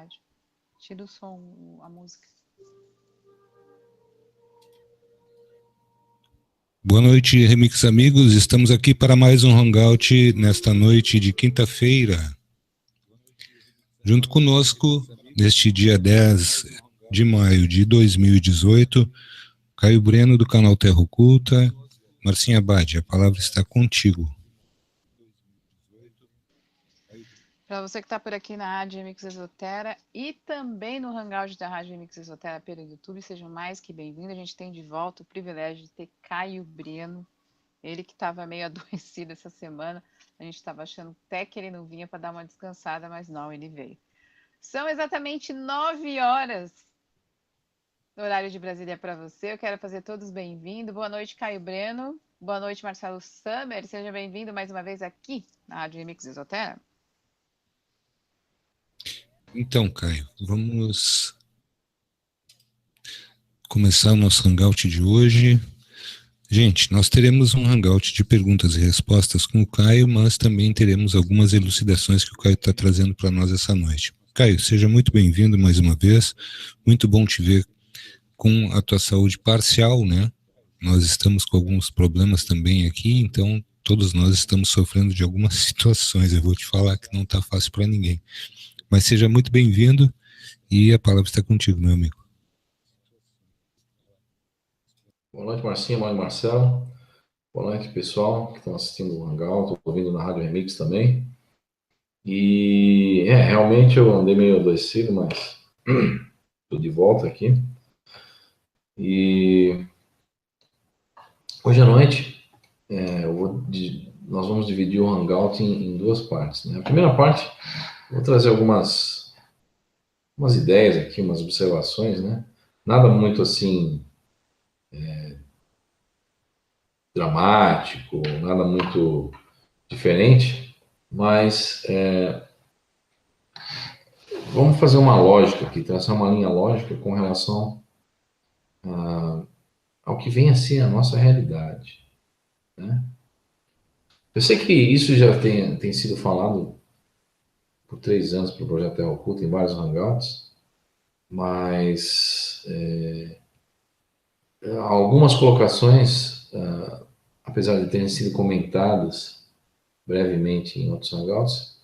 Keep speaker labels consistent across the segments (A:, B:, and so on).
A: rádio. Tira o som, a música.
B: Boa noite, Remix amigos. Estamos aqui para mais um Hangout nesta noite de quinta-feira. Junto conosco, neste dia 10 de maio de 2018, Caio Breno, do canal Terra Oculta. Marcinha Abad, a palavra está contigo.
A: Para você que está por aqui na Rádio Remix Exotera e também no Hangout da Rádio Remix Exotera pelo YouTube, sejam mais que bem-vindos. A gente tem de volta o privilégio de ter Caio Breno, ele que estava meio adoecido essa semana. A gente estava achando até que ele não vinha para dar uma descansada, mas não, ele veio. São exatamente 9 horas no horário de Brasília para você. Eu quero fazer todos bem-vindos. Boa noite, Caio Breno. Boa noite, Marcelo Summer. Seja bem-vindo mais uma vez aqui na Rádio Remix Exotera.
B: Então, Caio, vamos começar o nosso Hangout de hoje. Gente, nós teremos um Hangout de perguntas e respostas com o Caio, mas também teremos algumas elucidações que o Caio está trazendo para nós essa noite. Caio, seja muito bem-vindo mais uma vez. Muito bom te ver com a tua saúde parcial, né? Nós estamos com alguns problemas também aqui, então todos nós estamos sofrendo de algumas situações. Eu vou te falar que não está fácil para ninguém. Mas seja muito bem-vindo e a palavra está contigo, meu amigo.
C: Boa noite, Marcinha, boa noite, Marcelo. Boa noite, pessoal que estão assistindo o Hangout, estou ouvindo na Rádio Remix também. E realmente eu andei meio adoecido, mas estou de volta aqui. E hoje à noite nós vamos dividir o Hangout em duas partes, né? A primeira parte, eu vou trazer umas ideias aqui, umas observações, né? Nada muito assim dramático, nada muito diferente, mas vamos fazer uma lógica aqui, traçar uma linha lógica com relação ao que vem a ser a nossa realidade, né? Eu sei que isso já tem sido falado por 3 anos para o Projeto Terra Oculta em vários hangouts, mas algumas colocações, apesar de terem sido comentadas brevemente em outros hangouts,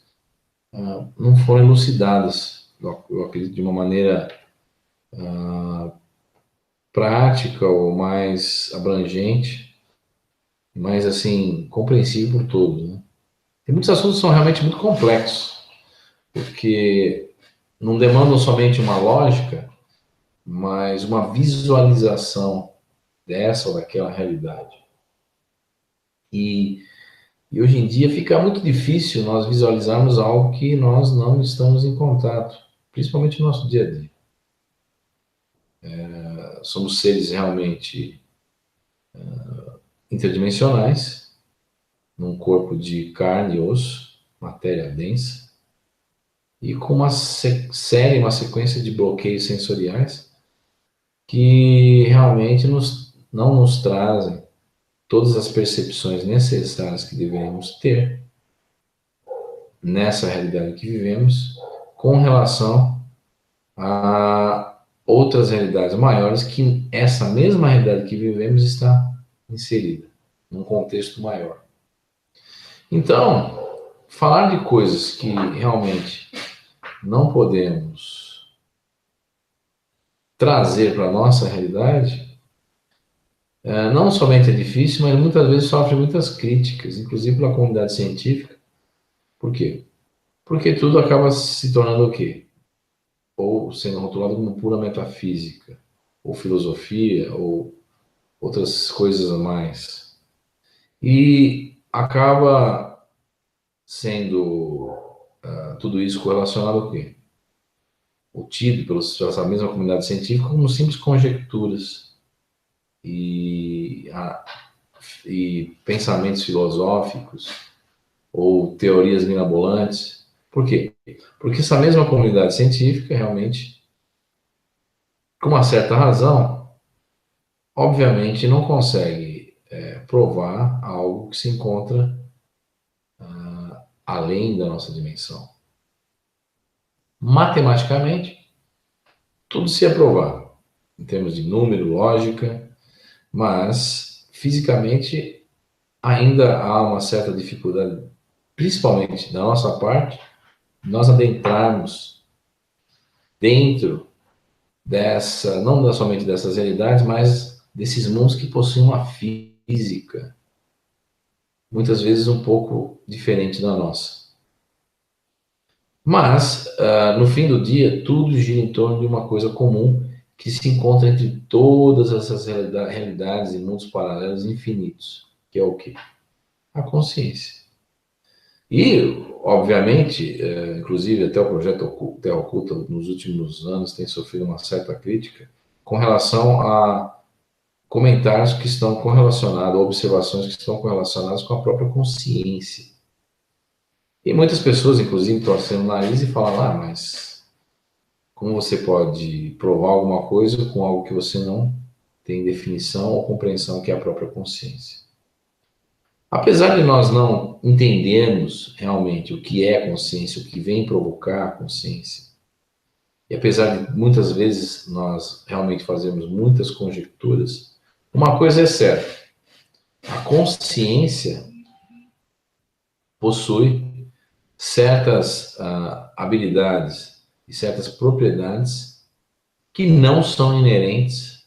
C: não foram elucidadas, eu acredito, de uma maneira prática ou mais abrangente, mais assim, compreensível por todos, né? Tem muitos assuntos que são realmente muito complexos, porque não demandam somente uma lógica, mas uma visualização dessa ou daquela realidade. E hoje em dia fica muito difícil nós visualizarmos algo que nós não estamos em contato, principalmente no nosso dia a dia. Somos seres realmente interdimensionais, num corpo de carne e osso, matéria densa, e com uma sequência de bloqueios sensoriais que realmente não nos trazem todas as percepções necessárias que devemos ter nessa realidade que vivemos com relação a outras realidades maiores que essa mesma realidade que vivemos está inserida num contexto maior. Então, falar de coisas que realmente não podemos trazer para a nossa realidade não somente é difícil, mas muitas vezes sofre muitas críticas, inclusive pela comunidade científica. Por quê? Porque tudo acaba se tornando o quê? Ou sendo rotulado como pura metafísica, ou filosofia, ou outras coisas a mais. E acaba sendo tudo isso correlacionado ao quê? Ou tido pela mesma comunidade científica como simples conjecturas e pensamentos filosóficos ou teorias mirabolantes. Por quê? Porque essa mesma comunidade científica realmente, com uma certa razão, obviamente não consegue provar algo que se encontra além da nossa dimensão. matematicamente, tudo se é provável, em termos de número, lógica, mas fisicamente ainda há uma certa dificuldade, principalmente da nossa parte, nós adentrarmos dentro dessa, não somente dessas realidades, mas desses mundos que possuem uma física, muitas vezes um pouco diferente da nossa. Mas, no fim do dia, tudo gira em torno de uma coisa comum que se encontra entre todas essas realidades e mundos paralelos infinitos, que é o quê? A consciência. E, obviamente, inclusive até o projeto Terra Oculta nos últimos anos tem sofrido uma certa crítica com relação a comentários que estão correlacionados, observações que estão correlacionadas com a própria consciência. E muitas pessoas, inclusive, torcendo o nariz e falam, mas como você pode provar alguma coisa com algo que você não tem definição ou compreensão, que é a própria consciência? Apesar de nós não entendermos realmente o que é a consciência, o que vem provocar a consciência, e apesar de muitas vezes nós realmente fazermos muitas conjecturas, uma coisa é certa: a consciência possui certas habilidades e certas propriedades que não são inerentes,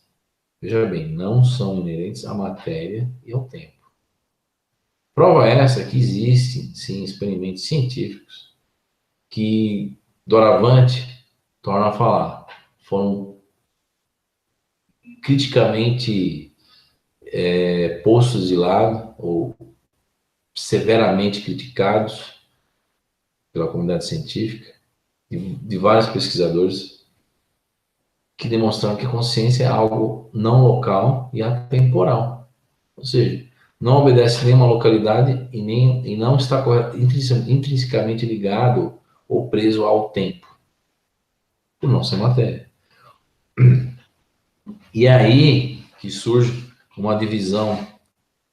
C: veja bem, não são inerentes à matéria e ao tempo. Prova essa que existem, sim, experimentos científicos que, doravante, tornam a falar, foram criticamente postos de lado ou severamente criticados pela comunidade científica, de vários pesquisadores, que demonstraram que a consciência é algo não local e atemporal. Ou seja, não obedece a nenhuma localidade e não está intrinsecamente ligado ou preso ao tempo, por não ser matéria. E é aí que surge uma divisão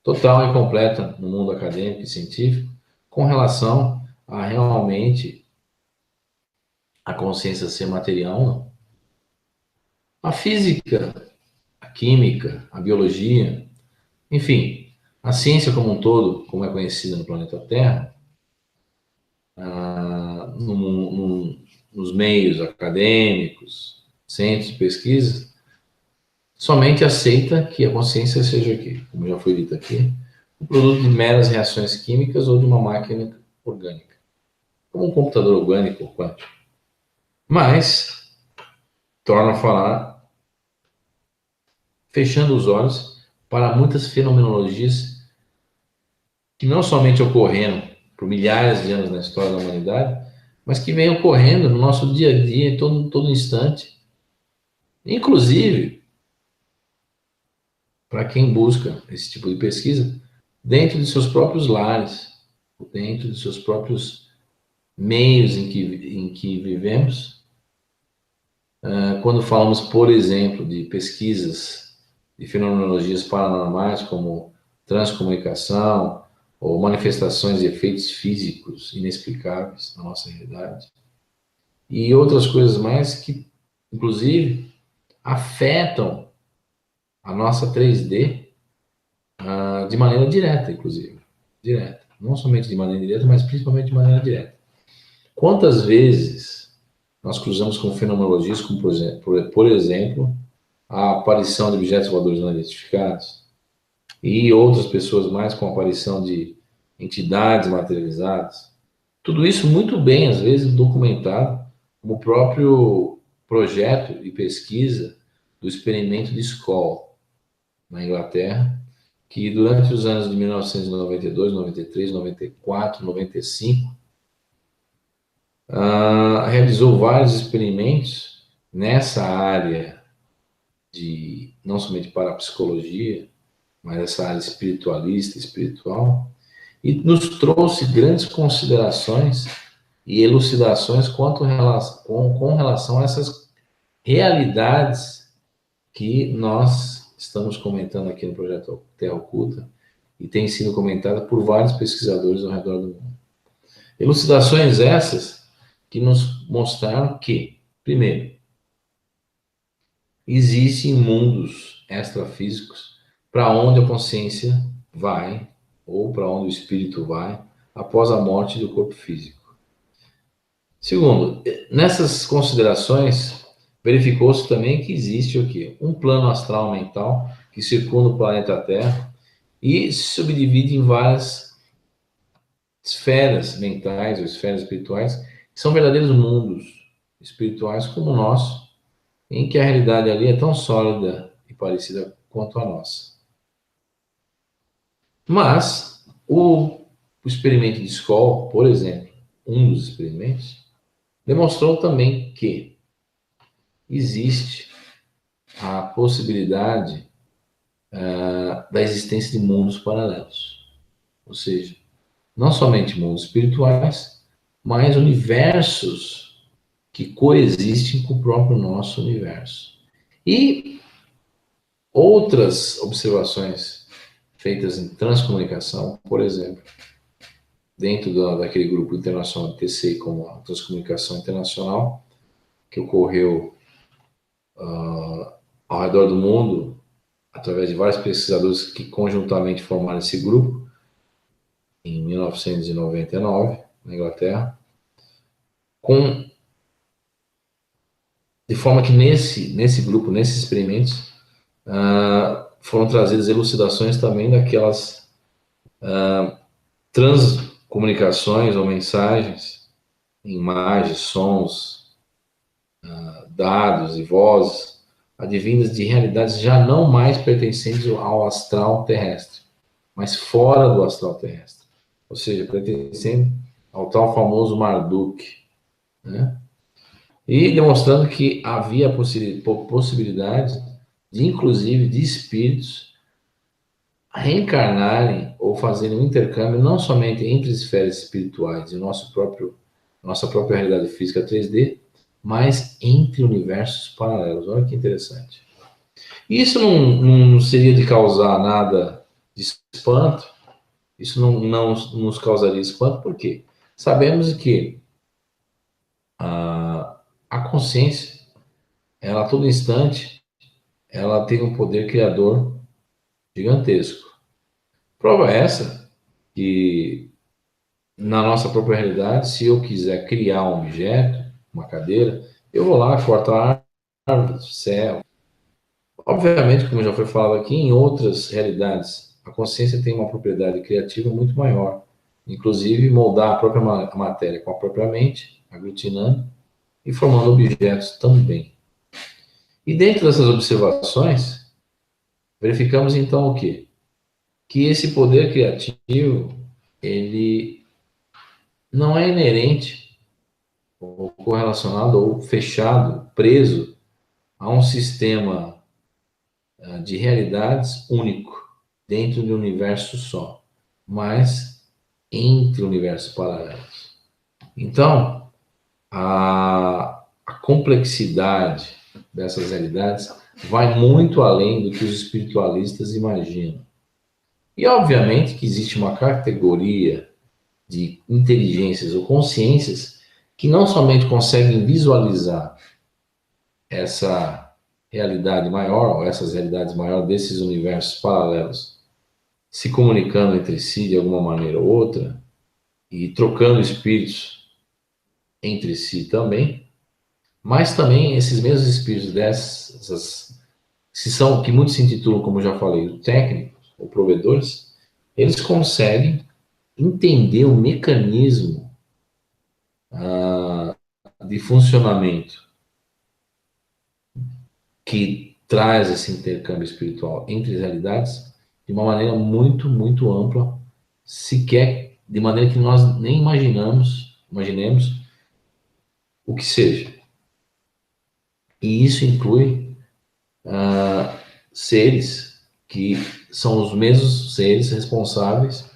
C: total e completa no mundo acadêmico e científico com relação a realmente a consciência ser material ou não. A física, a química, a biologia, enfim, a ciência como um todo, como é conhecida no planeta Terra, nos meios acadêmicos, centros de pesquisa, somente aceita que a consciência seja aqui, como já foi dito aqui, o produto de meras reações químicas ou de uma máquina orgânica, como um computador orgânico ou quântico. Mas, torna a falar, fechando os olhos para muitas fenomenologias que não somente ocorreram por milhares de anos na história da humanidade, mas que vem ocorrendo no nosso dia a dia, em todo instante. Inclusive, para quem busca esse tipo de pesquisa, dentro de seus próprios lares, dentro de seus próprios meios em que vivemos. Quando falamos, por exemplo, de pesquisas de fenomenologias paranormais, como transcomunicação, ou manifestações de efeitos físicos inexplicáveis na nossa realidade, e outras coisas mais que, inclusive, afetam a nossa 3D de maneira direta, inclusive. Direta. Não somente de maneira direta, mas principalmente de maneira direta. Quantas vezes nós cruzamos com fenomenologias, como, por exemplo, a aparição de objetos voadores não identificados, e outras pessoas mais com a aparição de entidades materializadas. Tudo isso muito bem, às vezes, documentado, como o próprio projeto de pesquisa do experimento de Skoll, na Inglaterra, que durante os anos de 1992, 93, 94, 95, realizou vários experimentos nessa área de, não somente parapsicologia, mas essa área espiritualista, espiritual, e nos trouxe grandes considerações e elucidações com relação a essas realidades que nós estamos comentando aqui no projeto Terra Oculta e tem sido comentada por vários pesquisadores ao redor do mundo. Elucidações essas que nos mostraram que, primeiro, existem mundos extrafísicos para onde a consciência vai, ou para onde o espírito vai, após a morte do corpo físico. Segundo, nessas considerações, verificou-se também que existe o quê? Um plano astral mental que circunda o planeta Terra e se subdivide em várias esferas mentais ou esferas espirituais, que são verdadeiros mundos espirituais como o nosso, em que a realidade ali é tão sólida e parecida quanto a nossa. Mas o experimento de Skoll, por exemplo, um dos experimentos, demonstrou também que existe a possibilidade da existência de mundos paralelos. Ou seja, não somente mundos espirituais, mas universos que coexistem com o próprio nosso universo. E outras observações feitas em transcomunicação, por exemplo, dentro daquele grupo internacional de TCI, como a Transcomunicação Internacional, que ocorreu ao redor do mundo, através de vários pesquisadores que conjuntamente formaram esse grupo, em 1999, na Inglaterra, de forma que nesse grupo, nesses experimentos, foram trazidas elucidações também daquelas transcomunicações ou mensagens, imagens, sons, dados e vozes, advindas de realidades já não mais pertencentes ao astral terrestre, mas fora do astral terrestre. Ou seja, pertencendo ao tal famoso Marduk, né? E demonstrando que havia possibilidade de, inclusive, de espíritos reencarnarem ou fazerem um intercâmbio não somente entre esferas espirituais e nossa própria realidade física 3D, mas entre universos paralelos. Olha que interessante. Isso não seria de causar nada de espanto? Isso não nos causaria espanto, por quê? Sabemos que a consciência, ela a todo instante, ela tem um poder criador gigantesco. Prova essa que na nossa própria realidade, se eu quiser criar um objeto, uma cadeira, eu vou lá, corto a árvore, céu. Obviamente, como já foi falado aqui, em outras realidades, a consciência tem uma propriedade criativa muito maior. Inclusive, moldar a própria matéria com a própria mente, aglutinando e formando objetos também. E dentro dessas observações, verificamos então o quê? Que esse poder criativo, ele não é inerente ou correlacionado ou fechado, preso a um sistema de realidades único dentro de um universo só, mas entre universos paralelos. Então, a complexidade dessas realidades vai muito além do que os espiritualistas imaginam. E, obviamente, que existe uma categoria de inteligências ou consciências que não somente conseguem visualizar essa realidade maior, ou essas realidades maiores desses universos paralelos, se comunicando entre si de alguma maneira ou outra, e trocando espíritos entre si também, mas também esses mesmos espíritos que muitos se intitulam, como já falei, técnicos ou provedores, eles conseguem entender o mecanismo de funcionamento que traz esse intercâmbio espiritual entre as realidades de uma maneira muito, muito ampla, sequer de maneira que nós nem imaginemos o que seja. E isso inclui seres que são os mesmos seres responsáveis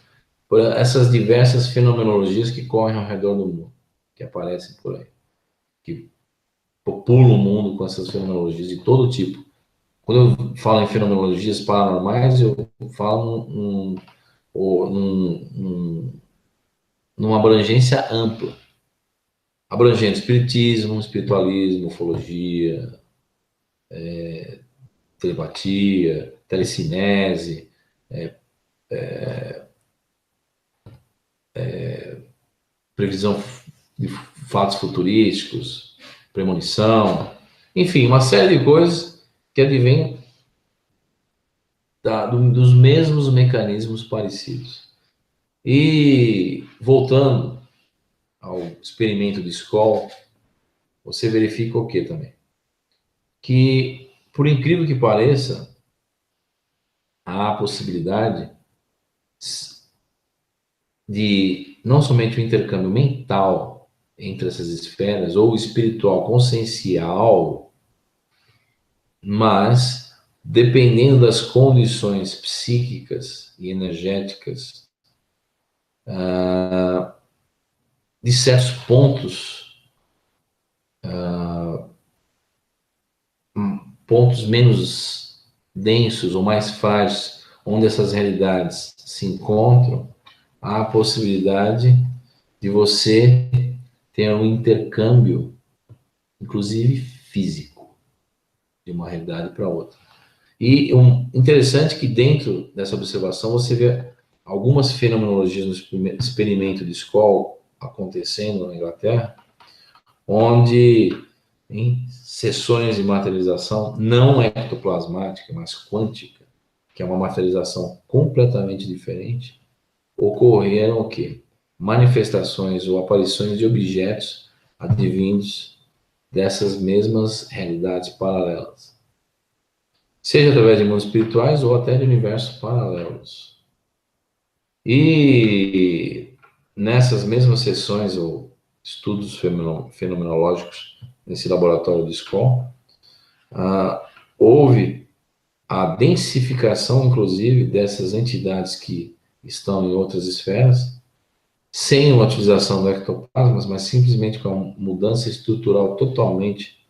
C: por essas diversas fenomenologias que correm ao redor do mundo, que aparecem por aí, que populam o mundo com essas fenomenologias de todo tipo. Quando eu falo em fenomenologias paranormais, eu falo numa abrangência ampla. abrangendo espiritismo, espiritualismo, ufologia, telepatia, telecinese, previsão de fatos futurísticos, premonição, enfim, uma série de coisas que advêm dos mesmos mecanismos parecidos. E voltando ao experimento de Skoll, você verifica o que também? Que, por incrível que pareça, há a possibilidade de não somente o intercâmbio mental entre essas esferas, ou espiritual, consciencial, mas, dependendo das condições psíquicas e energéticas, de certos pontos menos densos ou mais frágeis, onde essas realidades se encontram, há a possibilidade de você ter um intercâmbio, inclusive físico, de uma realidade para outra. E interessante que dentro dessa observação você vê algumas fenomenologias no experimento de Skoll acontecendo na Inglaterra, onde em sessões de materialização não ectoplasmática, mas quântica, que é uma materialização completamente diferente, ocorreram o quê? Manifestações ou aparições de objetos advindos dessas mesmas realidades paralelas. Seja através de mundos espirituais ou até de universos paralelos. E nessas mesmas sessões ou estudos fenomenológicos nesse laboratório de Skoll, houve a densificação, inclusive, dessas entidades que estão em outras esferas, sem uma utilização do ectoplasma, mas simplesmente com a mudança estrutural totalmente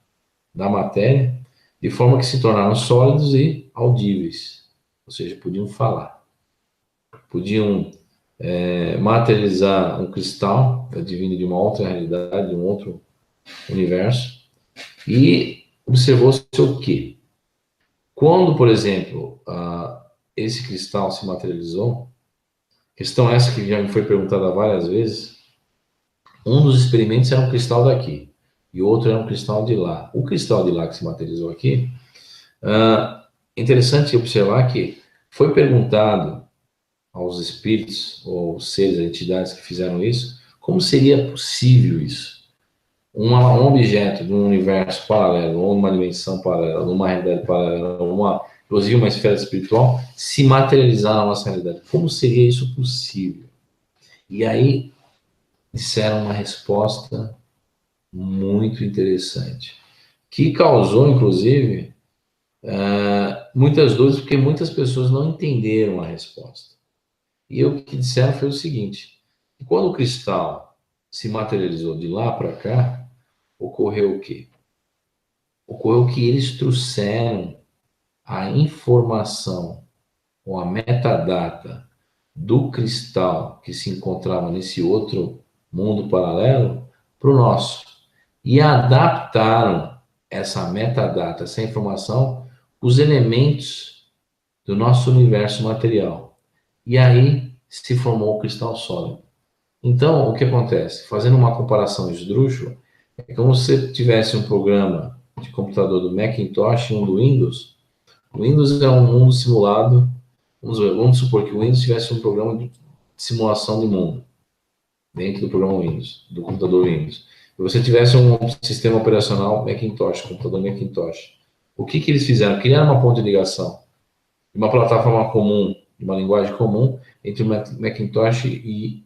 C: da matéria, de forma que se tornaram sólidos e audíveis, ou seja, podiam falar, podiam materializar um cristal, advindo de uma outra realidade, de um outro universo, e observou-se o quê? Quando, por exemplo, esse cristal se materializou, questão essa que já me foi perguntada várias vezes, um dos experimentos era um cristal daqui, e o outro era um cristal de lá. O cristal de lá que se materializou aqui, interessante observar que foi perguntado aos espíritos, ou seres, entidades que fizeram isso, como seria possível isso? Um objeto de um universo paralelo, ou uma dimensão paralela, uma realidade paralela, inclusive uma esfera espiritual, se materializar na nossa realidade. Como seria isso possível? E aí disseram uma resposta muito interessante, que causou, inclusive, muitas dúvidas, porque muitas pessoas não entenderam a resposta. E o que disseram foi o seguinte: quando o cristal se materializou de lá para cá, ocorreu o quê? Ocorreu que eles trouxeram a informação, ou a metadata do cristal que se encontrava nesse outro mundo paralelo para o nosso. E adaptaram essa metadata, essa informação, os elementos do nosso universo material. E aí se formou o cristal sólido. Então, o que acontece? Fazendo uma comparação esdrúxula, é como se você tivesse um programa de computador do Macintosh e um do Windows. O Windows é um mundo simulado. Vamos supor que o Windows tivesse um programa de simulação de mundo dentro do programa Windows, do computador Windows. E você tivesse um sistema operacional Macintosh, computador Macintosh. O que eles fizeram? Criaram uma ponte de ligação, uma plataforma comum, uma linguagem comum entre o Macintosh e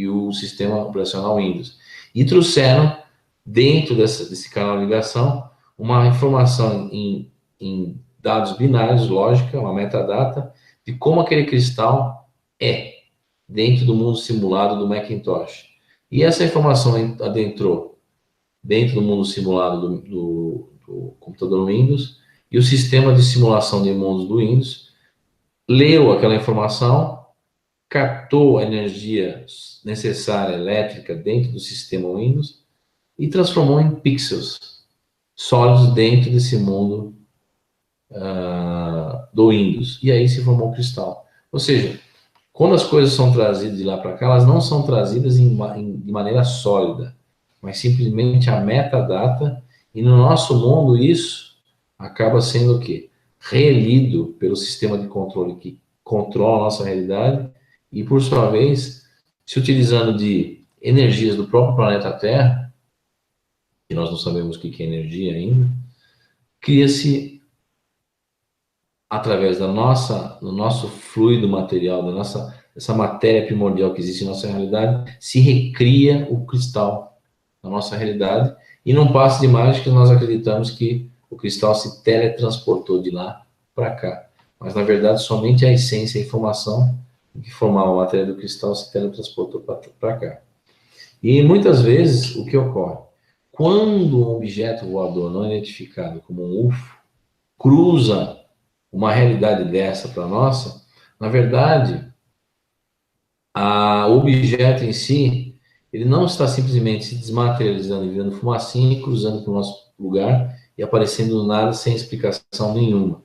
C: o sistema operacional Windows. E trouxeram, dentro desse canal de ligação, uma informação em dados binários, lógica, uma metadata, de como aquele cristal é dentro do mundo simulado do Macintosh. E essa informação adentrou dentro do mundo simulado do computador Windows, e o sistema de simulação de mundos do Windows leu aquela informação, captou a energia necessária elétrica dentro do sistema Windows e transformou em pixels sólidos dentro desse mundo do Windows. E aí se formou o cristal. Ou seja, quando as coisas são trazidas de lá para cá, elas não são trazidas de maneira sólida, mas simplesmente a metadata, e no nosso mundo isso acaba sendo o quê? Relido pelo sistema de controle que controla a nossa realidade e, por sua vez, se utilizando de energias do próprio planeta Terra, que nós não sabemos o que é energia ainda, cria-se através do nosso fluido material, essa matéria primordial que existe em nossa realidade, se recria o cristal na nossa realidade, e num passe de mágica nós acreditamos que o cristal se teletransportou de lá para cá. Mas, na verdade, somente a essência, a informação que formava a matéria do cristal se teletransportou para cá. E, muitas vezes, o que ocorre? Quando um objeto voador não identificado como um UFO cruza uma realidade dessa para a nossa, na verdade, o objeto em si, ele não está simplesmente se desmaterializando e virando fumacinha e cruzando para o nosso lugar e aparecendo do nada sem explicação nenhuma.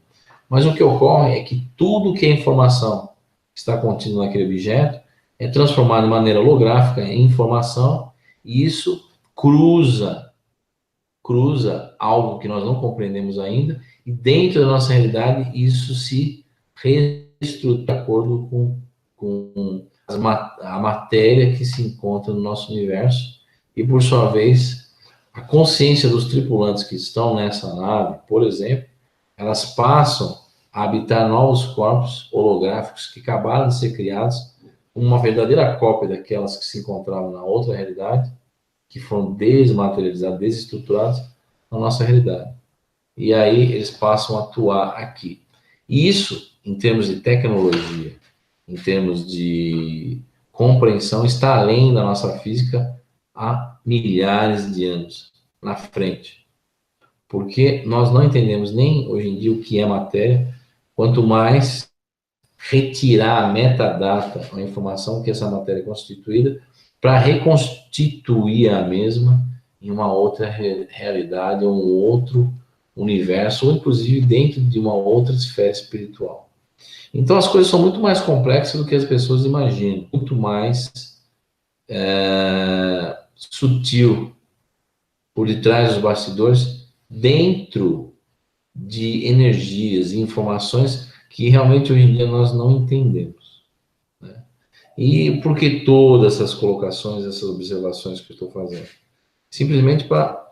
C: Mas o que ocorre é que tudo que é informação que está contida naquele objeto é transformado de maneira holográfica em informação, e isso cruza algo que nós não compreendemos ainda, e dentro da nossa realidade isso se reestrutura de acordo com a matéria que se encontra no nosso universo, e por sua vez a consciência dos tripulantes que estão nessa nave, por exemplo, elas passam a habitar novos corpos holográficos que acabaram de ser criados, uma verdadeira cópia daquelas que se encontravam na outra realidade, que foram desmaterializados, desestruturados na nossa realidade. E aí eles passam a atuar aqui. E isso, em termos de tecnologia, em termos de compreensão, está além da nossa física há milhares de anos na frente. Porque nós não entendemos nem hoje em dia o que é matéria, quanto mais retirar a metadata, a informação que essa matéria é constituída, para reconstituir a mesma em uma outra realidade, ou um outro universo, ou inclusive dentro de uma outra esfera espiritual. Então as coisas são muito mais complexas do que as pessoas imaginam, muito mais sutil por detrás dos bastidores, dentro de energias e informações que realmente hoje em dia nós não entendemos. Né? E por que todas essas colocações, essas observações que eu estou fazendo? Simplesmente para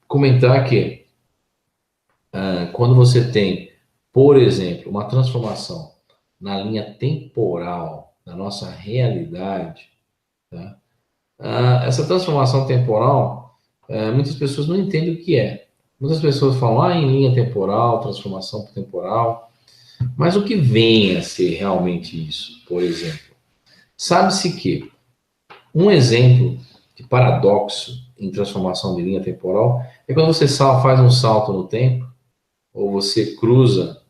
C: comentar que quando você tem, por exemplo, uma transformação na linha temporal da nossa realidade, tá? Essa transformação temporal, muitas pessoas não entendem o que é. Muitas pessoas falam em linha temporal, transformação temporal, mas o que vem a ser realmente isso, por exemplo? Sabe-se que um exemplo de paradoxo em transformação de linha temporal é quando você faz um salto no tempo, ou você cruza,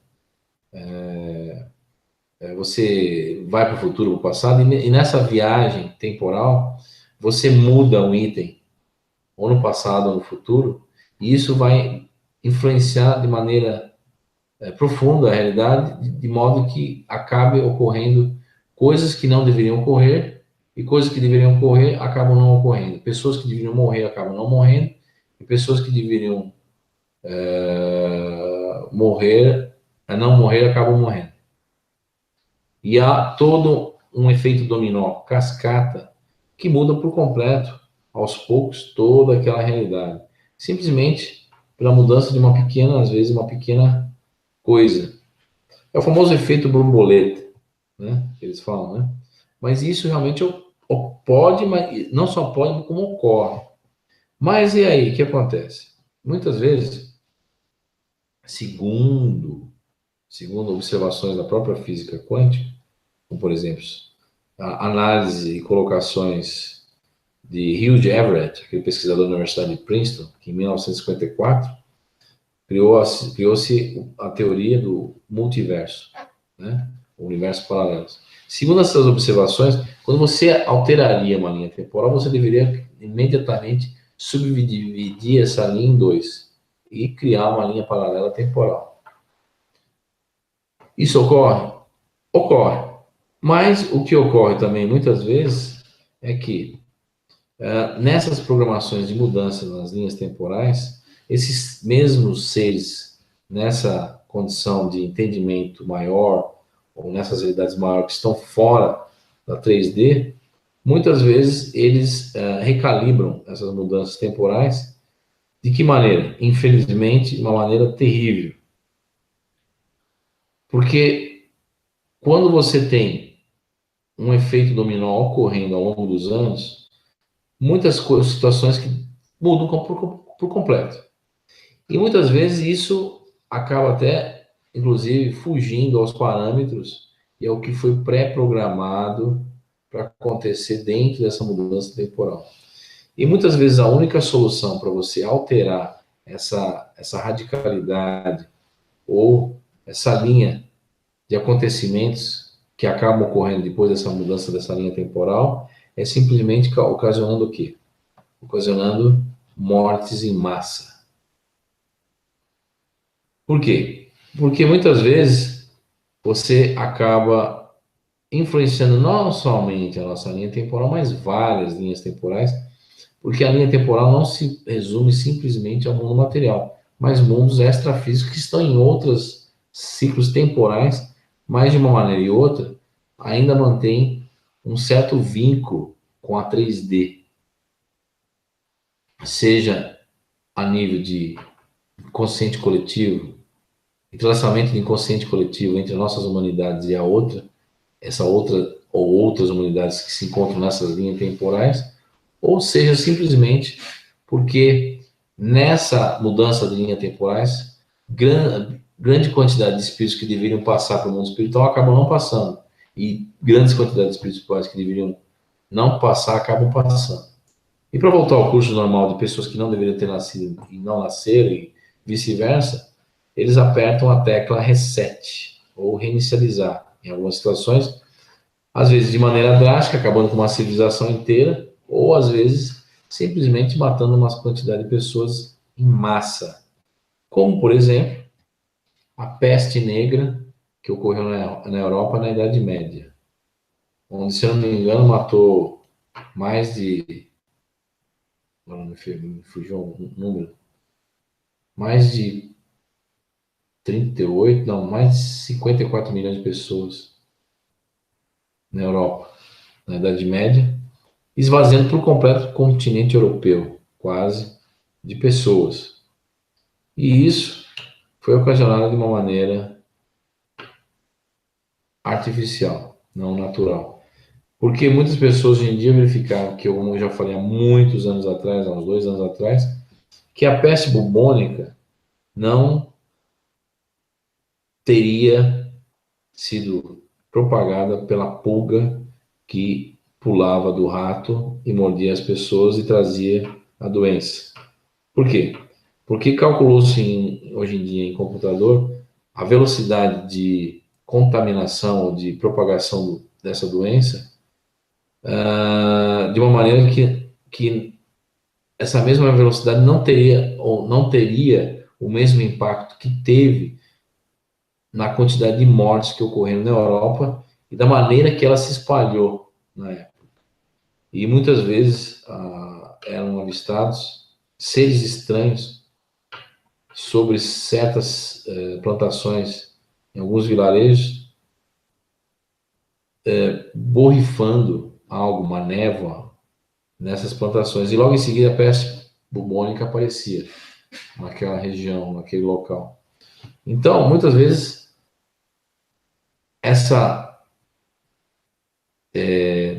C: você vai para o futuro, para o passado, e nessa viagem temporal, você muda um item, ou no passado ou no futuro, e isso vai influenciar de maneira profunda a realidade, de modo que acabe ocorrendo coisas que não deveriam ocorrer, e coisas que deveriam ocorrer acabam não ocorrendo. Pessoas que deveriam morrer acabam não morrendo, e pessoas que deveriam não morrer acabam morrendo. E há todo um efeito dominó, cascata, que muda por completo, aos poucos, toda aquela realidade. Simplesmente pela mudança de uma pequena, às vezes, uma pequena coisa. É o famoso efeito borboleta, né? Que eles falam, né? Mas isso realmente pode, mas não só pode, como ocorre. Mas e aí, o que acontece? Muitas vezes, segundo observações da própria física quântica, como por exemplo, a análise e colocações de Hugh Everett, aquele pesquisador da Universidade de Princeton, que em 1954 criou-se a teoria do multiverso, né? universos paralelos. Segundo essas observações, quando você alteraria uma linha temporal, você deveria imediatamente subdividir essa linha em dois e criar uma linha paralela temporal. Isso ocorre? Ocorre. Mas o que ocorre também muitas vezes é que nessas programações de mudança nas linhas temporais, esses mesmos seres, nessa condição de entendimento maior, ou nessas realidades maiores que estão fora da 3D, muitas vezes eles recalibram essas mudanças temporais. De que maneira? Infelizmente, de uma maneira terrível. Porque quando você tem um efeito dominó ocorrendo ao longo dos anos, muitas situações que mudam por completo. E muitas vezes isso acaba até, inclusive, fugindo aos parâmetros e ao que foi pré-programado para acontecer dentro dessa mudança temporal. E muitas vezes a única solução para você alterar essa radicalidade ou essa linha de acontecimentos que acabam ocorrendo depois dessa mudança dessa linha temporal é simplesmente ocasionando o quê? Ocasionando mortes em massa. Por quê? Porque muitas vezes você acaba influenciando não somente a nossa linha temporal, mas várias linhas temporais, porque a linha temporal não se resume simplesmente ao mundo material, mas mundos extrafísicos que estão em outros ciclos temporais, mas de uma maneira e outra, ainda mantém um certo vínculo com a 3D, seja a nível de consciente coletivo, entrelaçamento de inconsciente coletivo entre nossas humanidades e a outra, essa outra ou outras humanidades que se encontram nessas linhas temporais, ou seja, simplesmente porque nessa mudança de linhas temporais, grande quantidade de espíritos que deveriam passar para o mundo espiritual acabam não passando, e grandes quantidades de espíritos espirituais que deveriam não passar acabam passando. E para voltar ao curso normal de pessoas que não deveriam ter nascido e não nasceram e vice-versa, eles apertam a tecla reset ou reinicializar. Em algumas situações, às vezes de maneira drástica, acabando com uma civilização inteira, ou às vezes simplesmente matando uma quantidade de pessoas em massa. Como, por exemplo, a peste negra que ocorreu na Europa na Idade Média, onde, se eu não me engano, matou mais de... Não me fugiu um número. Mais de 38, não, mais de 54 milhões de pessoas na Europa, na Idade Média, esvaziando por completo o continente europeu, quase, de pessoas. E isso foi ocasionado de uma maneira artificial, não natural. Porque muitas pessoas hoje em dia verificaram, que eu já falei há muitos anos atrás, há uns 2 anos atrás, que a peste bubônica não teria sido propagada pela pulga que pulava do rato e mordia as pessoas e trazia a doença. Por quê? Porque calculou-se hoje em dia em computador a velocidade de contaminação ou de propagação dessa doença de uma maneira que essa mesma velocidade não teria o mesmo impacto que teve na quantidade de mortes que ocorreram na Europa e da maneira que ela se espalhou na época. E muitas vezes eram avistados seres estranhos sobre certas plantações em alguns vilarejos, borrifando algo, uma névoa, nessas plantações. E logo em seguida a peste bubônica aparecia naquela região, naquele local. Então, muitas vezes, essa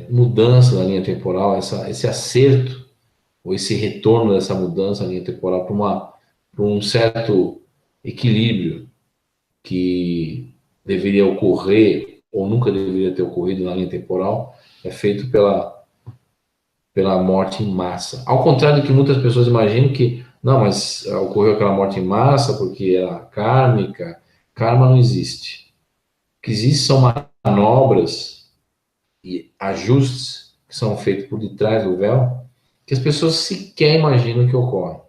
C: mudança da linha temporal, esse acerto, ou esse retorno dessa mudança da linha temporal para um certo equilíbrio que deveria ocorrer, ou nunca deveria ter ocorrido na linha temporal, é feito pela morte em massa. Ao contrário do que muitas pessoas imaginam que, não, mas ocorreu aquela morte em massa porque era kármica. Karma não existe. que existe são manobras e ajustes que são feitos por detrás do véu que as pessoas sequer imaginam que ocorrem.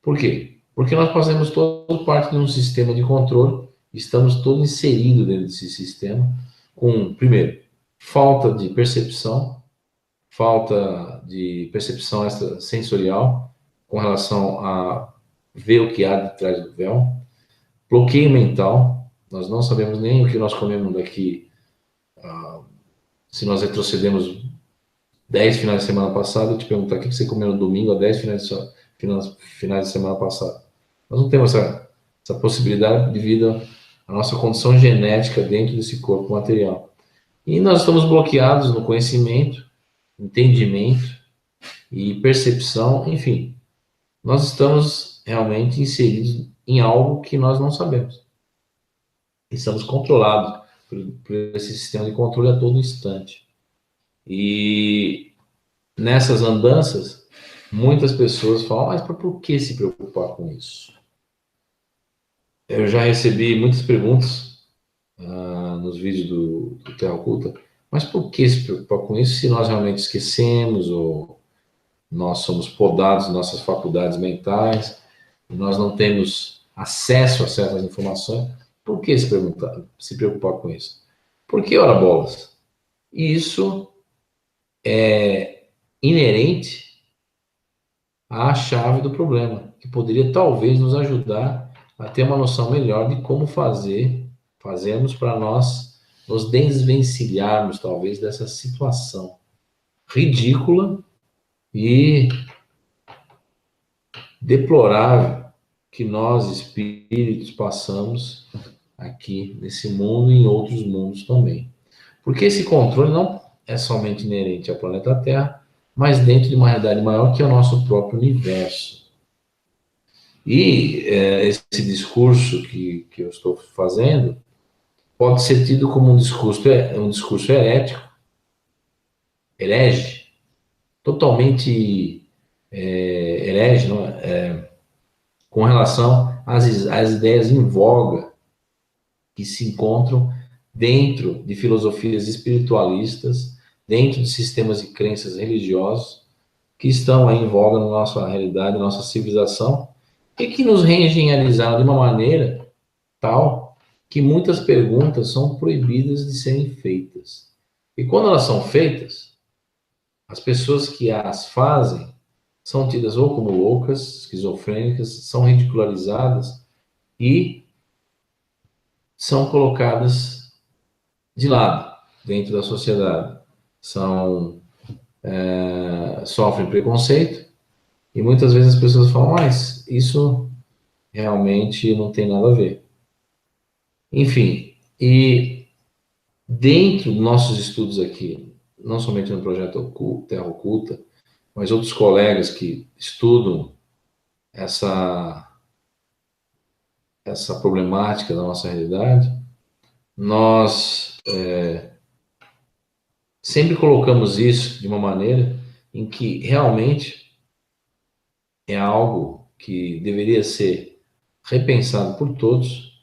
C: Por quê? Porque nós fazemos toda parte de um sistema de controle, estamos todos inseridos dentro desse sistema, com, primeiro, falta de percepção extrasensorial com relação a ver o que há de trás do véu, bloqueio mental, nós não sabemos nem o que nós comemos daqui, se nós retrocedemos 10 finais de semana passada, eu te perguntar o que você comeu no domingo há 10 finais de semana passada. Nós não temos essa possibilidade devido à nossa condição genética dentro desse corpo material. E nós estamos bloqueados no conhecimento, entendimento e percepção, enfim. Nós estamos realmente inseridos em algo que nós não sabemos. E estamos controlados por esse sistema de controle a todo instante. E nessas andanças, muitas pessoas falam, mas por que se preocupar com isso? Eu já recebi muitas perguntas nos vídeos do Terra Oculta, mas por que se preocupar com isso se nós realmente esquecemos ou nós somos podados nas nossas faculdades mentais e nós não temos acesso a certas informações? Por que se preocupar com isso? Por que, ora bolas? Isso é inerente à chave do problema, que poderia talvez nos ajudar a ter uma noção melhor de como fazermos para nós nos desvencilharmos talvez dessa situação ridícula e deplorável que nós espíritos passamos aqui nesse mundo e em outros mundos também. Porque esse controle não é somente inerente ao planeta Terra, mas dentro de uma realidade maior que é o nosso próprio universo. E esse discurso que eu estou fazendo pode ser tido como um discurso herege, totalmente herege, não é? Com relação às ideias em voga que se encontram dentro de filosofias espiritualistas, dentro de sistemas de crenças religiosos que estão aí em voga na nossa realidade, na nossa civilização, e que nos reengenharizaram de uma maneira tal que muitas perguntas são proibidas de serem feitas. E quando elas são feitas, as pessoas que as fazem são tidas ou como loucas, esquizofrênicas, são ridicularizadas e são colocadas de lado dentro da sociedade. Sofrem preconceito e muitas vezes as pessoas falam, mas isso realmente não tem nada a ver. Enfim, e dentro dos nossos estudos aqui, não somente no projeto Terra Oculta, mas outros colegas que estudam essa problemática da nossa realidade, nós sempre colocamos isso de uma maneira em que realmente é algo que deveria ser repensado por todos,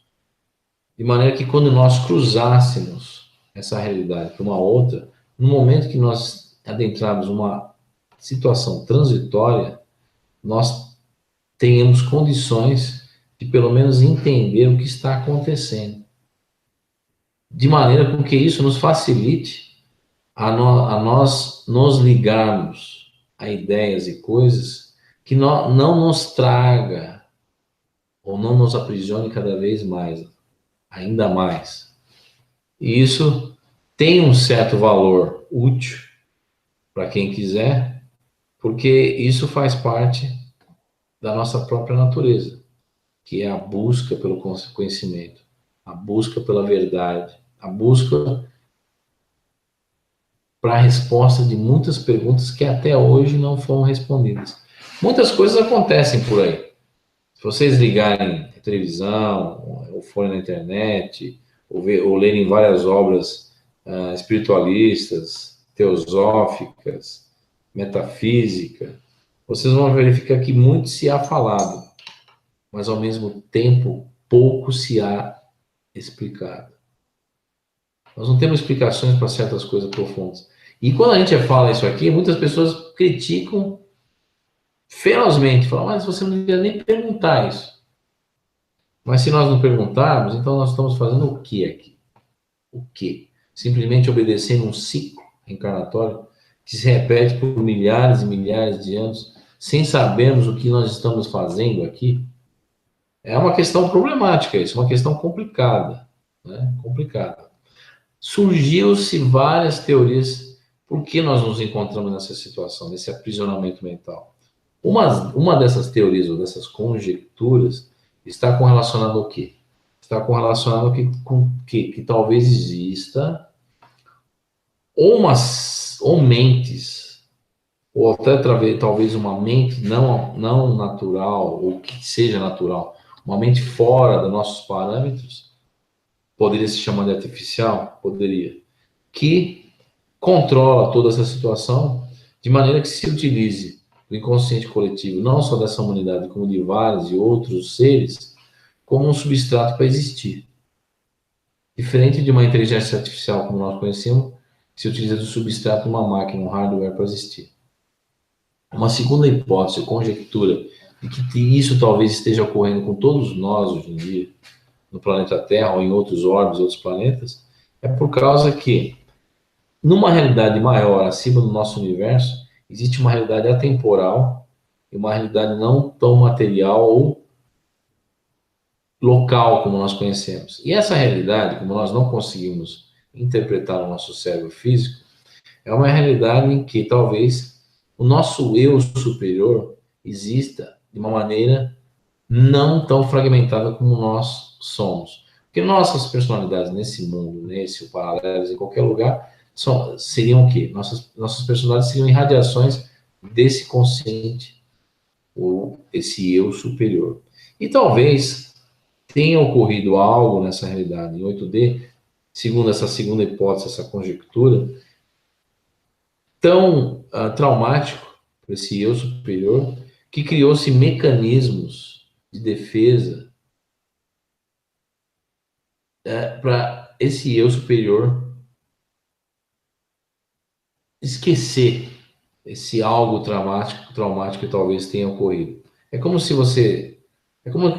C: de maneira que quando nós cruzássemos essa realidade para uma outra, no momento que nós adentrarmos uma situação transitória, nós tenhamos condições de pelo menos entender o que está acontecendo, de maneira com que isso nos facilite a nós nos ligarmos a ideias e coisas que não nos traga ou não nos aprisione cada vez mais, ainda mais. E isso tem um certo valor útil para quem quiser, porque isso faz parte da nossa própria natureza, que é a busca pelo conhecimento, a busca pela verdade, a busca para a resposta de muitas perguntas que até hoje não foram respondidas. Muitas coisas acontecem por aí. Se vocês ligarem a televisão, ou forem na internet, ou lerem várias obras espiritualistas, teosóficas, metafísica, vocês vão verificar que muito se há falado, mas ao mesmo tempo pouco se há explicado. Nós não temos explicações para certas coisas profundas. E quando a gente fala isso aqui, muitas pessoas criticam ferozmente, falam, mas você não devia nem perguntar isso. Mas se nós não perguntarmos, então nós estamos fazendo o que aqui? O que? Simplesmente obedecendo um ciclo reencarnatório que se repete por milhares e milhares de anos, sem sabermos o que nós estamos fazendo aqui? É uma questão problemática isso, uma questão complicada, né? Complicada. Surgiu-se várias teorias por que nós nos encontramos nessa situação, nesse aprisionamento mental. Uma dessas teorias ou dessas conjecturas está correlacionada ao quê? Está correlacionado com que talvez exista ou mentes, ou até talvez uma mente não natural, ou que seja natural, uma mente fora dos nossos parâmetros, poderia se chamar de artificial? Poderia. Que controla toda essa situação de maneira que se utilize do inconsciente coletivo, não só dessa humanidade, como de vários e outros seres, como um substrato para existir. Diferente de uma inteligência artificial como nós conhecemos, que se utiliza do substrato de uma máquina, um hardware para existir. Uma segunda hipótese, conjectura, de que isso talvez esteja ocorrendo com todos nós hoje em dia, no planeta Terra ou em outros orbes, outros planetas, é por causa que, numa realidade maior, acima do nosso universo, existe uma realidade atemporal e uma realidade não tão material ou local como nós conhecemos. E essa realidade, como nós não conseguimos interpretar no nosso cérebro físico, é uma realidade em que talvez o nosso eu superior exista de uma maneira não tão fragmentada como nós somos. Porque nossas personalidades nesse mundo, nesse paralelos, em qualquer lugar, seriam o quê? Nossas personalidades seriam irradiações desse consciente, ou esse eu superior. E talvez tenha ocorrido algo nessa realidade em 8D, segundo essa segunda hipótese, essa conjectura, tão traumático para esse eu superior, que criou-se mecanismos de defesa para esse eu superior esquecer esse algo traumático que talvez tenha ocorrido. É como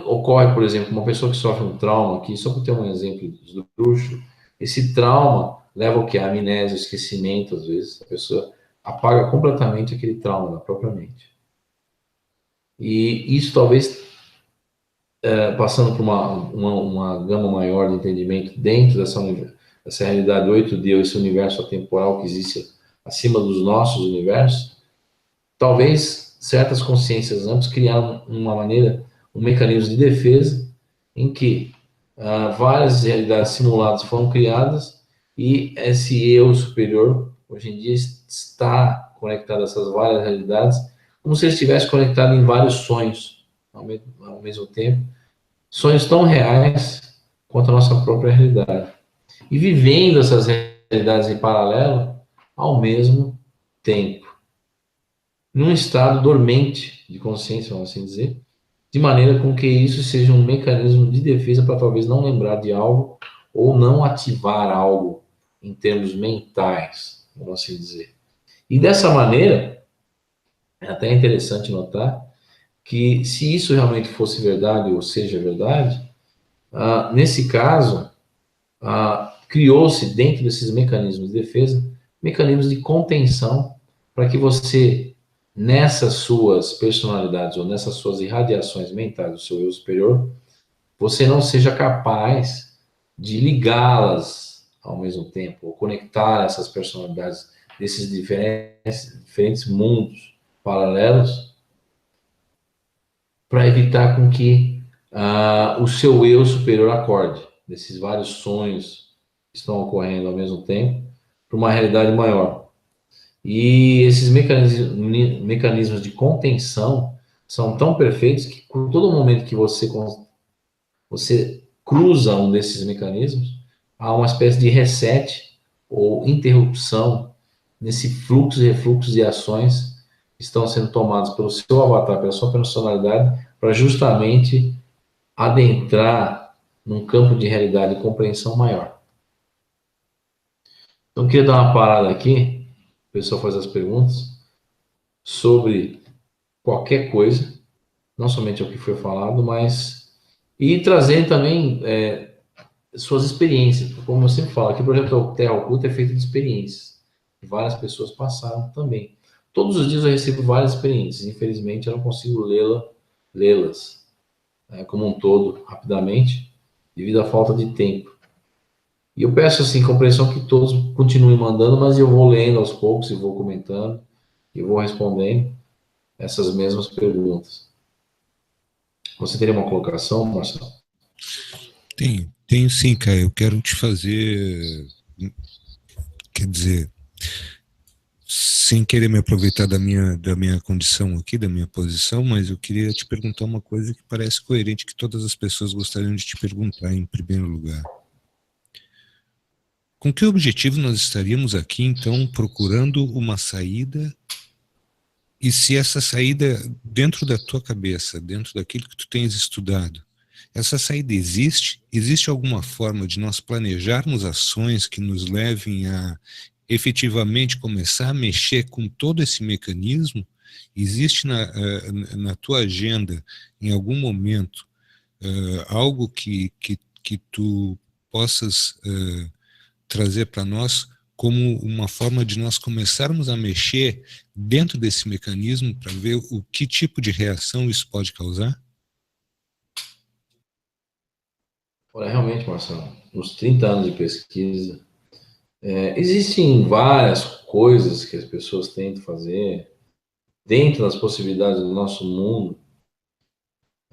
C: ocorre, por exemplo, uma pessoa que sofre um trauma, aqui, só para ter um exemplo do bruxo, esse trauma leva ao que? A amnésia, o esquecimento, às vezes, a pessoa apaga completamente aquele trauma da própria mente. E isso talvez, passando por uma gama maior de entendimento dentro dessa realidade 8D, esse universo atemporal que existe acima dos nossos universos, talvez certas consciências antes criaram um mecanismo de defesa em que várias realidades simuladas foram criadas e esse eu superior, hoje em dia, está conectado a essas várias realidades, como se ele estivesse conectado em vários sonhos ao mesmo tempo, sonhos tão reais quanto a nossa própria realidade. E vivendo essas realidades em paralelo ao mesmo tempo, num estado dormente de consciência, vamos assim dizer, de maneira com que isso seja um mecanismo de defesa para talvez não lembrar de algo ou não ativar algo em termos mentais, vamos assim dizer. E dessa maneira, é até interessante notar que se isso realmente fosse verdade ou seja verdade, nesse caso, criou-se dentro desses mecanismos de defesa, mecanismos de contenção para que você, nessas suas personalidades ou nessas suas irradiações mentais do seu eu superior, você não seja capaz de ligá-las ao mesmo tempo, ou conectar essas personalidades desses diferentes mundos paralelos, para evitar com que o seu eu superior acorde desses vários sonhos que estão ocorrendo ao mesmo tempo, para uma realidade maior. E esses mecanismos de contenção são tão perfeitos que, por todo momento que você cruza um desses mecanismos, há uma espécie de reset ou interrupção nesse fluxo e refluxo de ações que estão sendo tomadas pelo seu avatar, pela sua personalidade, para justamente adentrar num campo de realidade e compreensão maior. Então, eu queria dar uma parada aqui, o pessoal faz as perguntas, sobre qualquer coisa, não somente o que foi falado, mas... E trazer também suas experiências. Como eu sempre falo, aqui o projeto Terra Oculta é feito de experiências. Várias pessoas passaram também. Todos os dias eu recebo várias experiências. Infelizmente, eu não consigo lê-las como um todo, rapidamente, devido à falta de tempo. E eu peço, assim, compreensão que todos continuem mandando, mas eu vou lendo aos poucos e vou comentando e vou respondendo essas mesmas perguntas. Você teria uma colocação, Marcelo?
B: Tenho sim, Caio. Eu quero te fazer, quer dizer, sem querer me aproveitar da minha condição aqui, da minha posição, mas eu queria te perguntar uma coisa que parece coerente, que todas as pessoas gostariam de te perguntar em primeiro lugar. Com que objetivo nós estaríamos aqui, então, procurando uma saída? E se essa saída, dentro da tua cabeça, dentro daquilo que tu tens estudado, essa saída existe? Existe alguma forma de nós planejarmos ações que nos levem a efetivamente começar a mexer com todo esse mecanismo? Existe na tua agenda, em algum momento, algo que tu possas trazer para nós como uma forma de nós começarmos a mexer dentro desse mecanismo para ver o que tipo de reação isso pode causar?
C: Olha, realmente, Marcelo, nos 30 anos de pesquisa, existem várias coisas que as pessoas tentam fazer dentro das possibilidades do nosso mundo,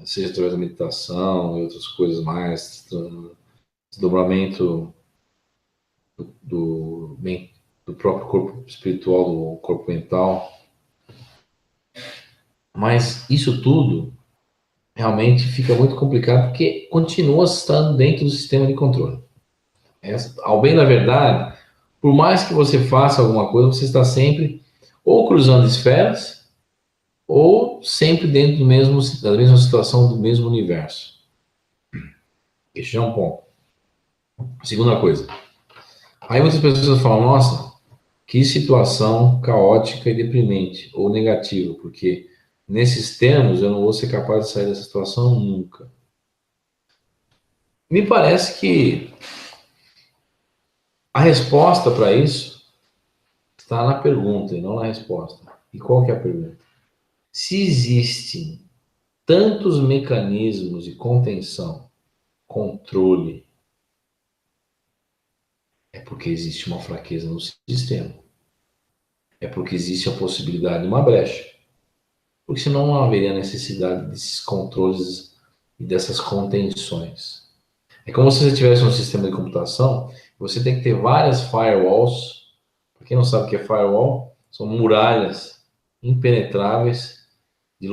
C: seja através da meditação e outras coisas mais, desdobramento do, do próprio corpo espiritual, do corpo mental. Mas isso tudo realmente fica muito complicado porque continua estando dentro do sistema de controle. Ao bem da verdade, por mais que você faça alguma coisa, você está sempre ou cruzando esferas ou sempre dentro da mesma situação, do mesmo universo. Esse já é um ponto. Segunda coisa. Aí muitas pessoas falam, nossa, que situação caótica e deprimente, ou negativa, porque nesses termos eu não vou ser capaz de sair dessa situação nunca. Me parece que a resposta para isso está na pergunta e não na resposta. E qual que é a pergunta? Se existem tantos mecanismos de contenção, controle, é porque existe uma fraqueza no sistema. É porque existe a possibilidade de uma brecha. Porque senão não haveria necessidade desses controles e dessas contenções. É como se você tivesse um sistema de computação, você tem que ter várias firewalls. Para quem não sabe o que é firewall, são muralhas impenetráveis de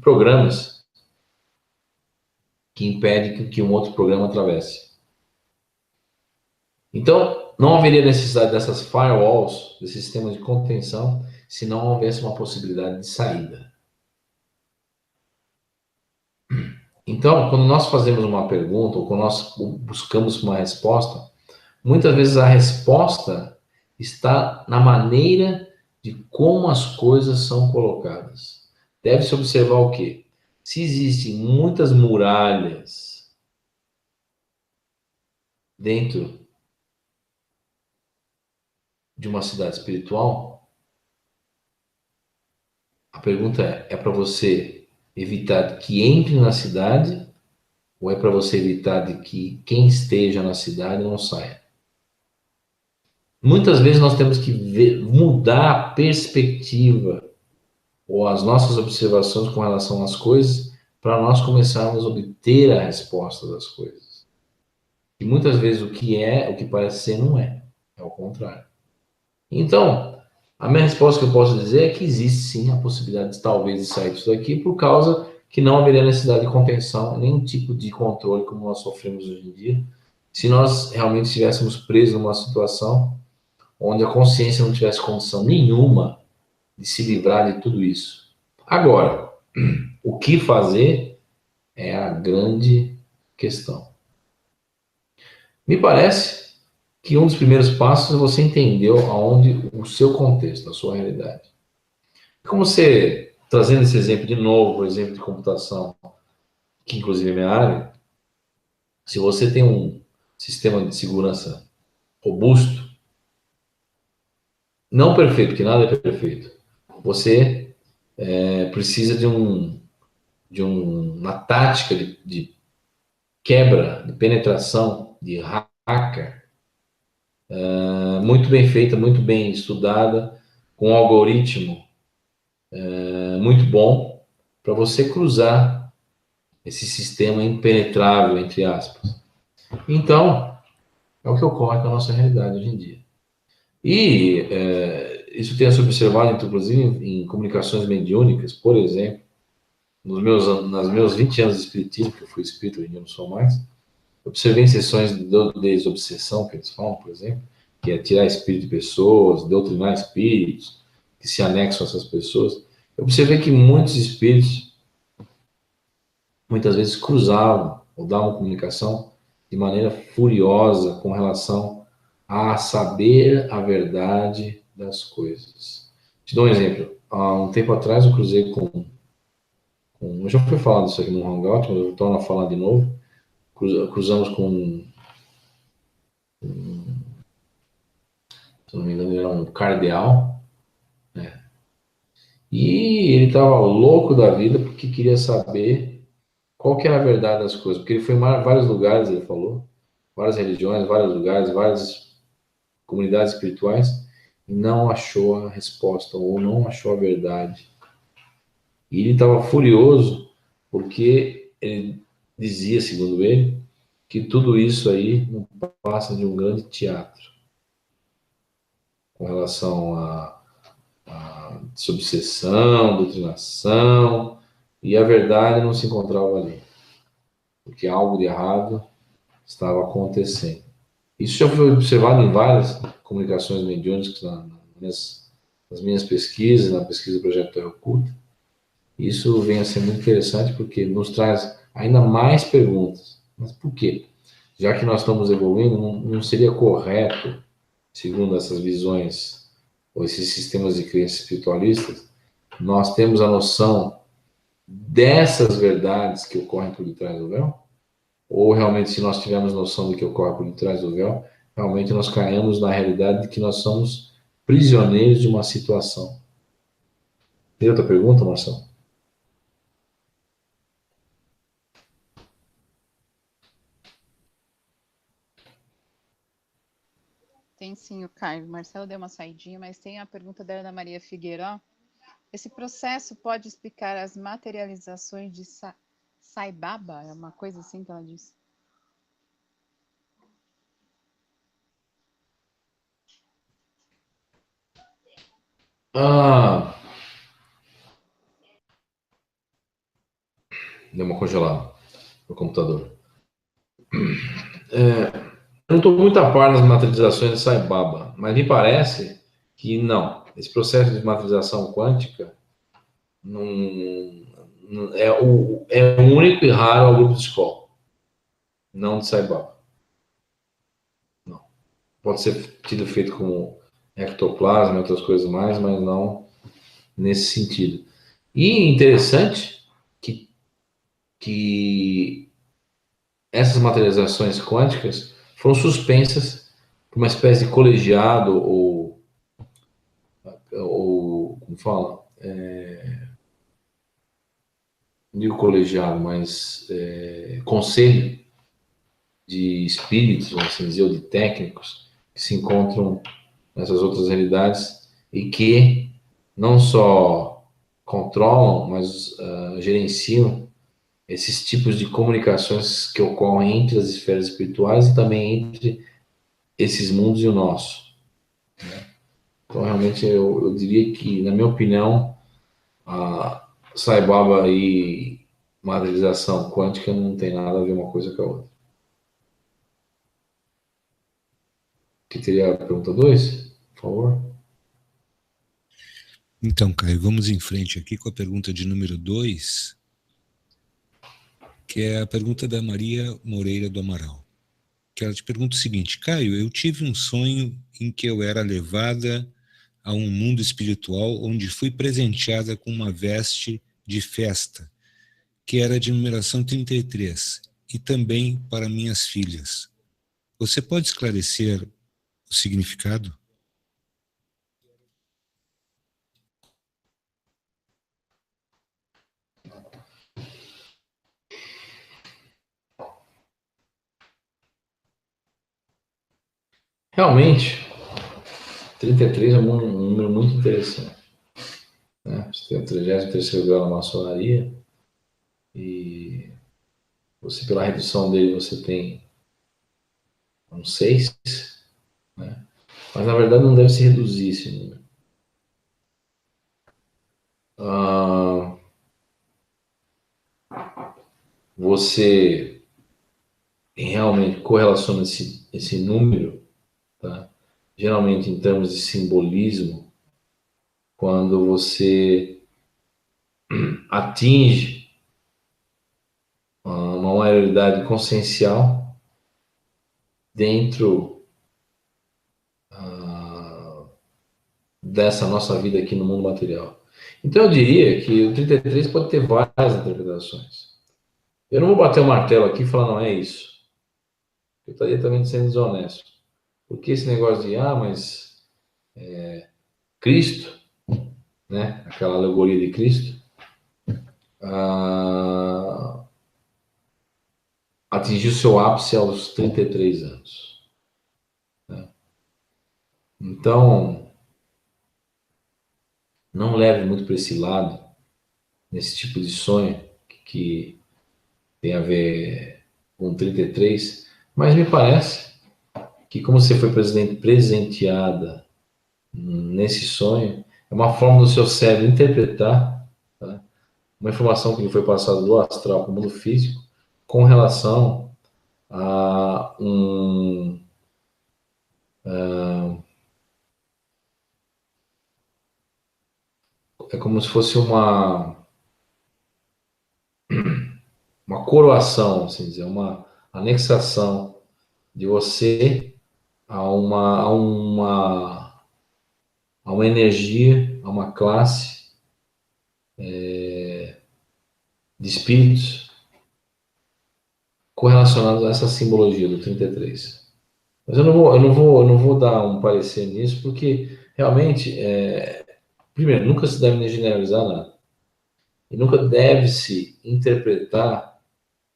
C: programas que impedem que um outro programa atravesse. Então, não haveria necessidade dessas firewalls, desse sistema de contenção, se não houvesse uma possibilidade de saída. Então, quando nós fazemos uma pergunta, ou quando nós buscamos uma resposta, muitas vezes a resposta está na maneira de como as coisas são colocadas. Deve-se observar o quê? Se existem muitas muralhas dentro de uma cidade espiritual, a pergunta é para você evitar que entre na cidade ou é para você evitar de que quem esteja na cidade não saia? Muitas vezes nós temos que mudar a perspectiva ou as nossas observações com relação às coisas para nós começarmos a obter a resposta das coisas. E muitas vezes o que parece ser, não é. É o contrário. Então, a minha resposta que eu posso dizer é que existe sim a possibilidade de talvez de sair disso daqui por causa que não haveria necessidade de contenção, nenhum tipo de controle como nós sofremos hoje em dia, se nós realmente estivéssemos presos numa situação onde a consciência não tivesse condição nenhuma de se livrar de tudo isso. Agora, o que fazer é a grande questão. Me parece que um dos primeiros passos é você entender aonde o seu contexto, a sua realidade. Como você, trazendo esse exemplo de novo, por exemplo de computação, que inclusive é minha área, se você tem um sistema de segurança robusto, não perfeito, porque nada é perfeito, você precisa de uma tática de quebra, de penetração, de hacker, muito bem feita, muito bem estudada, com um algoritmo muito bom, para você cruzar esse sistema impenetrável, entre aspas. Então, é o que ocorre com a nossa realidade hoje em dia. E isso tem se observado, inclusive, em comunicações mediúnicas, por exemplo, nos meus 20 anos de espiritismo, que eu fui espírita, hoje em dia não sou mais, observei em sessões de desobsessão, que eles falam, por exemplo, que é tirar espírito de pessoas, doutrinar espíritos, que se anexam a essas pessoas. Eu observei que muitos espíritos, muitas vezes, cruzavam ou davam comunicação de maneira furiosa com relação a saber a verdade das coisas. Te dou um exemplo. Há um tempo atrás eu cruzei eu já fui falado isso aqui no Hangout, mas eu torno a falar de novo. Cruzamos com, se não me engano, ele era um cardeal, né? E ele estava louco da vida porque queria saber qual que era a verdade das coisas. Porque ele foi em vários lugares, ele falou, várias religiões, vários lugares, várias comunidades espirituais, e não achou a resposta, ou não achou a verdade. E ele estava furioso porque ele dizia, segundo ele, que tudo isso aí não passa de um grande teatro com relação a subseção, doutrinação, e a verdade não se encontrava ali, porque algo de errado estava acontecendo. Isso já foi observado em várias comunicações mediúnicas nas minhas pesquisas, na pesquisa do Projeto Terra Oculta. Isso vem a ser muito interessante porque nos traz ainda mais perguntas. Mas por quê? Já que nós estamos evoluindo, não seria correto, segundo essas visões ou esses sistemas de crença espiritualistas, nós temos a noção dessas verdades que ocorrem por detrás do véu? Ou realmente, se nós tivermos noção do que ocorre por detrás do véu, realmente nós caímos na realidade de que nós somos prisioneiros de uma situação? Tem outra pergunta, Marcelo?
A: Tem sim, o Caio. O Marcelo deu uma saidinha, mas tem a pergunta da Ana Maria Figueiró. Esse processo pode explicar as materializações de Sai Baba? É uma coisa assim que ela disse.
C: Ah, deu uma congelada no computador. Eu não estou muito a par nas materializações de Sai Baba, mas me parece que não. Esse processo de materialização quântica é único e raro ao grupo de escola, não de Sai Baba. Não. Pode ser tido feito com ectoplasma e outras coisas mais, mas não nesse sentido. E interessante que essas materializações quânticas foram suspensas por uma espécie de colegiado ou como fala? Não digo colegiado, mas conselho de espíritos, vamos assim dizer, ou de técnicos que se encontram nessas outras realidades e que não só controlam, mas gerenciam esses tipos de comunicações que ocorrem entre as esferas espirituais e também entre esses mundos e o nosso. Então, realmente, eu diria que, na minha opinião, a Sai Baba e materialização quântica não tem nada a ver uma coisa com a outra. Que teria a pergunta 2, por favor?
B: Então, Caio, vamos em frente aqui com a pergunta de número 2, que é a pergunta da Maria Moreira do Amaral. que ela te pergunta o seguinte: Caio, eu tive um sonho em que eu era levada a um mundo espiritual onde fui presenteada com uma veste de festa, que era de numeração 33, e também para minhas filhas. Você pode esclarecer o significado?
C: Realmente, 33 é um número muito interessante. Né? Você tem o 33º grau na maçonaria e você, pela redução dele, você tem um 6, né? Mas na verdade não deve se reduzir esse número. Você realmente correlaciona esse número, tá? Geralmente em termos de simbolismo, quando você atinge uma maioridade consciencial dentro dessa nossa vida aqui no mundo material. Então eu diria que o 33 pode ter várias interpretações. Eu não vou bater o martelo aqui e falar, não, é isso. Eu estaria também sendo desonesto. Porque esse negócio de, mas Cristo, né? Aquela alegoria de Cristo, atingiu seu ápice aos 33 anos. Né? Então, não leve muito para esse lado, nesse tipo de sonho que tem a ver com 33, mas me parece que como você foi presenteada nesse sonho, é uma forma do seu cérebro interpretar, tá? Uma informação que lhe foi passada do astral para o mundo físico com relação a é como se fosse uma coroação, assim dizer, uma anexação de você a uma energia, a uma classe de espíritos correlacionados a essa simbologia do 33. Mas eu não vou dar um parecer nisso, porque realmente, primeiro, nunca se deve generalizar nada. E nunca deve se interpretar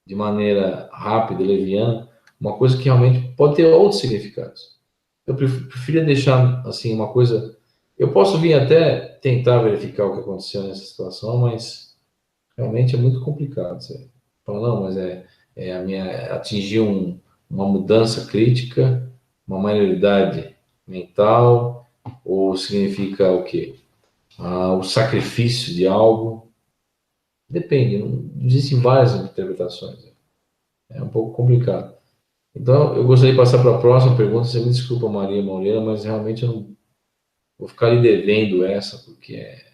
C: de maneira rápida, leviana, uma coisa que realmente pode ter outros significados. Eu preferia deixar assim uma coisa. Eu posso vir até tentar verificar o que aconteceu nessa situação, mas realmente é muito complicado. Você fala, não, mas a minha atingiu uma mudança crítica, uma maioridade mental, ou significa o quê? O sacrifício de algo. Depende, existem várias interpretações. É um pouco complicado. Então, eu gostaria de passar para a próxima pergunta. Você me desculpa, Maria Moreira, mas realmente eu não vou ficar lhe devendo essa, porque é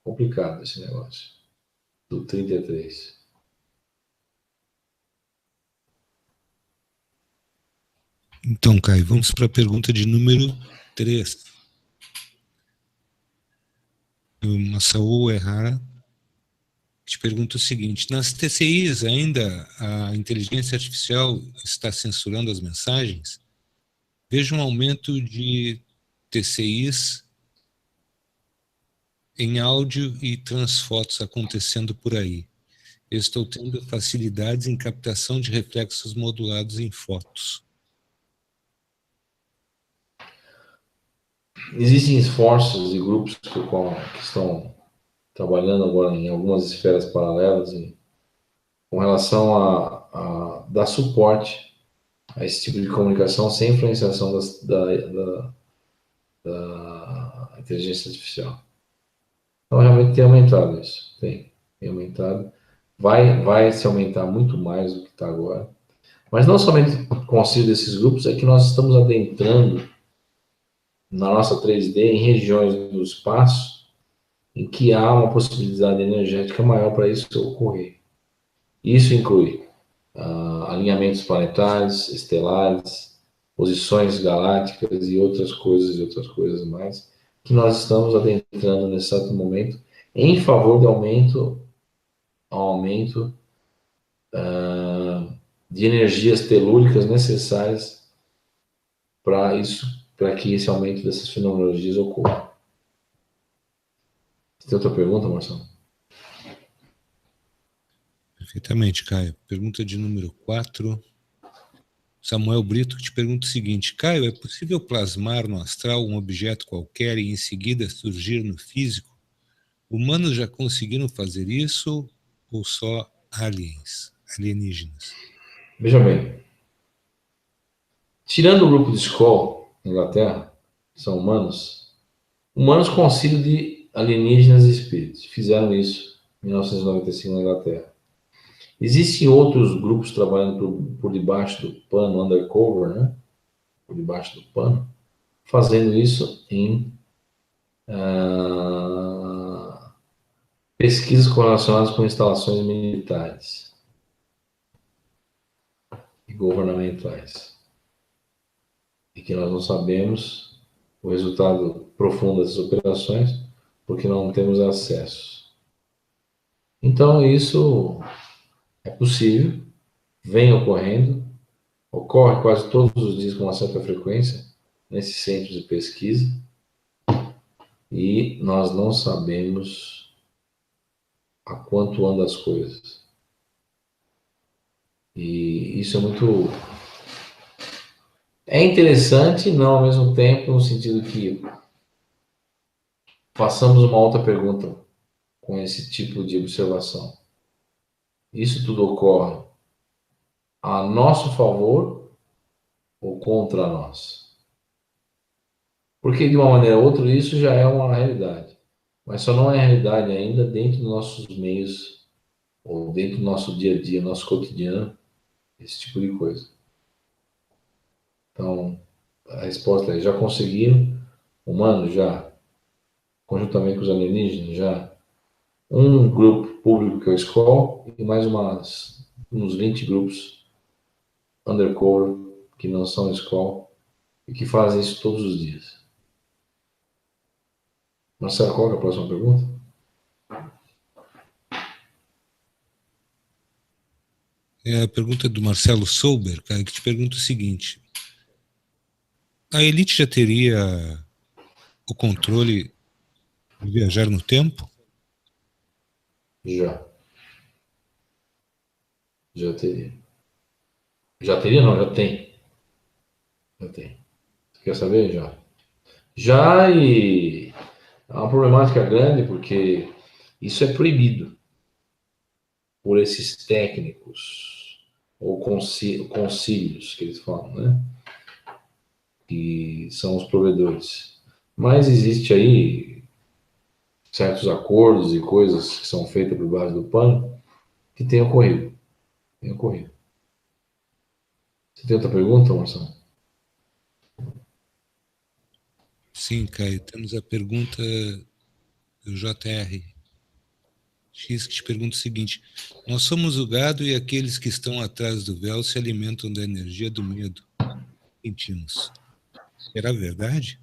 C: complicado esse negócio do 33.
B: Então, Caio, vamos para a pergunta de número 3. O Masao Errara te pergunta o seguinte: nas TCIs ainda a inteligência artificial está censurando as mensagens? Vejo um aumento de TCIs em áudio e transfotos acontecendo por aí. Eu estou tendo facilidades em captação de reflexos modulados em fotos.
C: Existem esforços e grupos que estão trabalhando agora em algumas esferas paralelas com relação a dar suporte a esse tipo de comunicação sem influenciação da inteligência artificial. Então, realmente tem aumentado isso. Tem aumentado. Vai se aumentar muito mais do que está agora. Mas não somente com o auxílio desses grupos, é que nós estamos adentrando na nossa 3D em regiões do espaço em que há uma possibilidade energética maior para isso ocorrer. Isso inclui alinhamentos planetários, estelares, posições galácticas e outras coisas mais, que nós estamos adentrando nesse exato momento em favor do aumento de energias telúricas necessárias para que esse aumento dessas fenomenologias ocorra. Tem outra pergunta, Marcelo?
B: Perfeitamente, Caio. Pergunta de número 4. Samuel Brito te pergunta o seguinte: Caio, é possível plasmar no astral um objeto qualquer e em seguida surgir no físico? Humanos já conseguiram fazer isso ou só alienígenas?
C: Veja bem, tirando o grupo de Skoll, na Inglaterra, que são humanos com auxílio de alienígenas e espíritos, fizeram isso em 1995 na Inglaterra. Existem outros grupos trabalhando por debaixo do pano, undercover, né? Por debaixo do pano, fazendo isso em pesquisas correlacionadas com instalações militares e governamentais. E que nós não sabemos o resultado profundo dessas operações, porque não temos acesso. Então, isso é possível, vem ocorrendo, ocorre quase todos os dias com uma certa frequência nesses centros de pesquisa, e nós não sabemos a quanto andam as coisas. E isso é muito... É interessante, não ao mesmo tempo, no sentido que façamos uma outra pergunta com esse tipo de observação. Isso tudo ocorre a nosso favor ou contra nós? Porque, de uma maneira ou outra, isso já é uma realidade. Mas só não é realidade ainda dentro dos nossos meios, ou dentro do nosso dia a dia, nosso cotidiano, esse tipo de coisa. Então, a resposta é: já conseguiram, humanos já, conjuntamente com os alienígenas, já, um grupo público que é o SCOL e mais uns 20 grupos undercover que não são SCOL e que fazem isso todos os dias. Marcelo, qual é a próxima pergunta?
B: É a pergunta do Marcelo Souber, cara, que te pergunta o seguinte: a elite já teria o controle de viajar no tempo?
C: Já. Já teria. Já teria, não, já tem. Já tem. Você quer saber? Já. Já, e é uma problemática grande porque isso é proibido por esses técnicos ou concílios que eles falam, né? Que são os provedores. Mas existe aí certos acordos e coisas que são feitas por baixo do pano que tem ocorrido. Tem ocorrido. Você tem outra pergunta, Marcelo?
B: Sim, Caio. Temos a pergunta do JR X, que te pergunta o seguinte: nós somos o gado e aqueles que estão atrás do véu se alimentam da energia do medo que sentimos. Será verdade?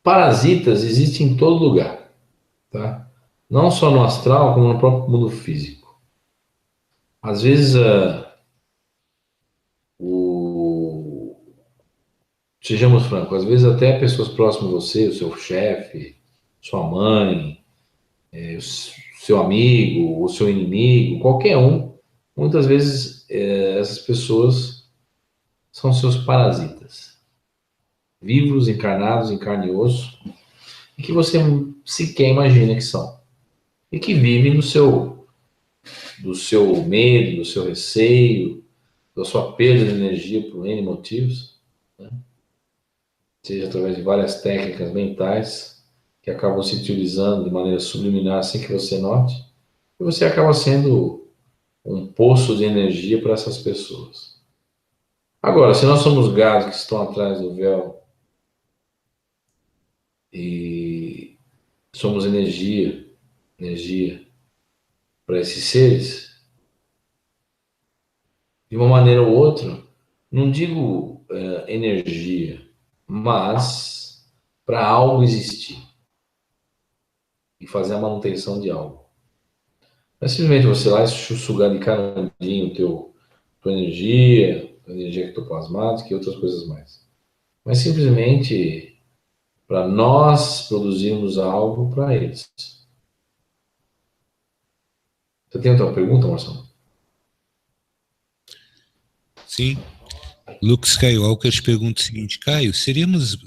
C: Parasitas existem em todo lugar, tá? Não só no astral, como no próprio mundo físico. Às vezes, sejamos francos, às vezes até pessoas próximas a você, o seu chefe, sua mãe, o seu amigo, o seu inimigo, qualquer um, muitas vezes essas pessoas são seus parasitas, vivos, encarnados, em carne e osso, e que você sequer imagina que são, e que vivem do seu medo, do seu receio, da sua perda de energia por N motivos, né? Seja através de várias técnicas mentais que acabam se utilizando de maneira subliminar sem que você note, e você acaba sendo um poço de energia para essas pessoas. Agora, se nós somos gados que estão atrás do véu e somos energia para esses seres, de uma maneira ou outra, não digo energia, mas para algo existir e fazer a manutenção de algo. Não é simplesmente você lá e sugar de canudinho tua energia ectoplasmática e outras coisas mais. Mas simplesmente para nós produzirmos algo para eles. Você tem outra pergunta, Marcelo?
B: Sim. Luke Skywalker te pergunta o seguinte: Caio, seríamos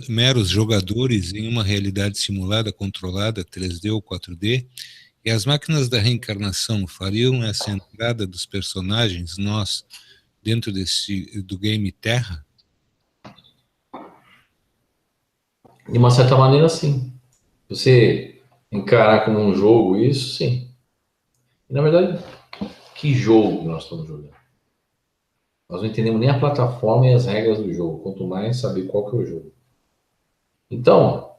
B: meros jogadores em uma realidade simulada, controlada, 3D ou 4D? E as máquinas da reencarnação fariam essa entrada dos personagens, nós, dentro do game Terra?
C: De uma certa maneira, sim. Você encarar como um jogo isso, sim. E, na verdade, que jogo nós estamos jogando? Nós não entendemos nem a plataforma e as regras do jogo, quanto mais saber qual que é o jogo. Então,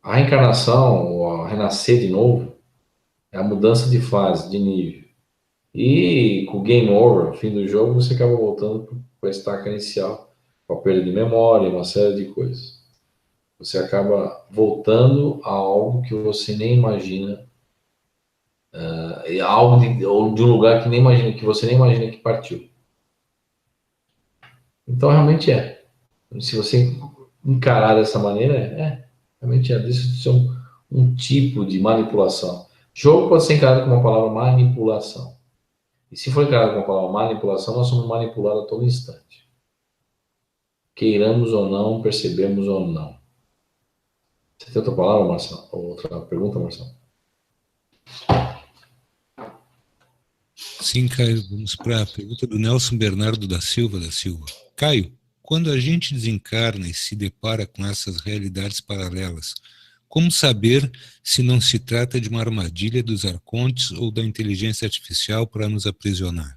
C: a reencarnação, ou a renascer de novo, é a mudança de fase, de nível. E com o game over, fim do jogo, você acaba voltando para a estaca inicial, com a perda de memória, uma série de coisas. Você acaba voltando a algo que você nem imagina, ou de um lugar que nem imagina, que você nem imagina que partiu. Então realmente é. Se você encarar dessa maneira, realmente deixa de ser um tipo de manipulação. Jogo pode ser encarado como uma palavra manipulação. E se for encarado como uma palavra manipulação, nós somos manipulados a todo instante. Queiramos ou não, percebemos ou não. Você tem outra palavra, Marcelo? Outra pergunta, Marcelo?
B: Sim, Caio, vamos para a pergunta do Nelson Bernardo da Silva. Caio, quando a gente desencarna e se depara com essas realidades paralelas, como saber se não se trata de uma armadilha dos arcontes ou da inteligência artificial para nos aprisionar?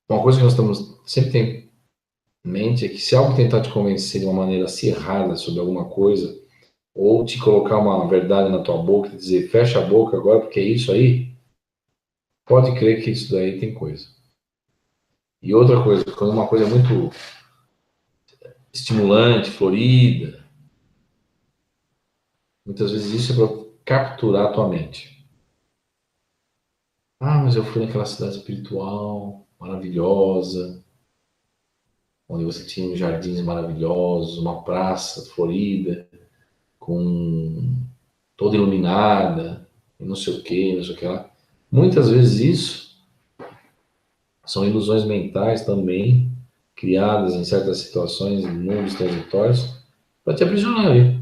C: Uma coisa que nós sempre tem em mente é que se algo tentar te convencer de uma maneira acirrada sobre alguma coisa, ou te colocar uma verdade na tua boca e dizer, fecha a boca agora porque é isso aí, pode crer que isso daí tem coisa. E outra coisa, quando uma coisa é muito estimulante, florida, muitas vezes isso é para capturar a tua mente. Ah, mas eu fui naquela cidade espiritual, maravilhosa, onde você tinha jardins maravilhosos, uma praça florida, com toda iluminada, e não sei o que, não sei o que lá. Muitas vezes isso são ilusões mentais também, criadas em certas situações, em mundos transitórios, para te aprisionar ali,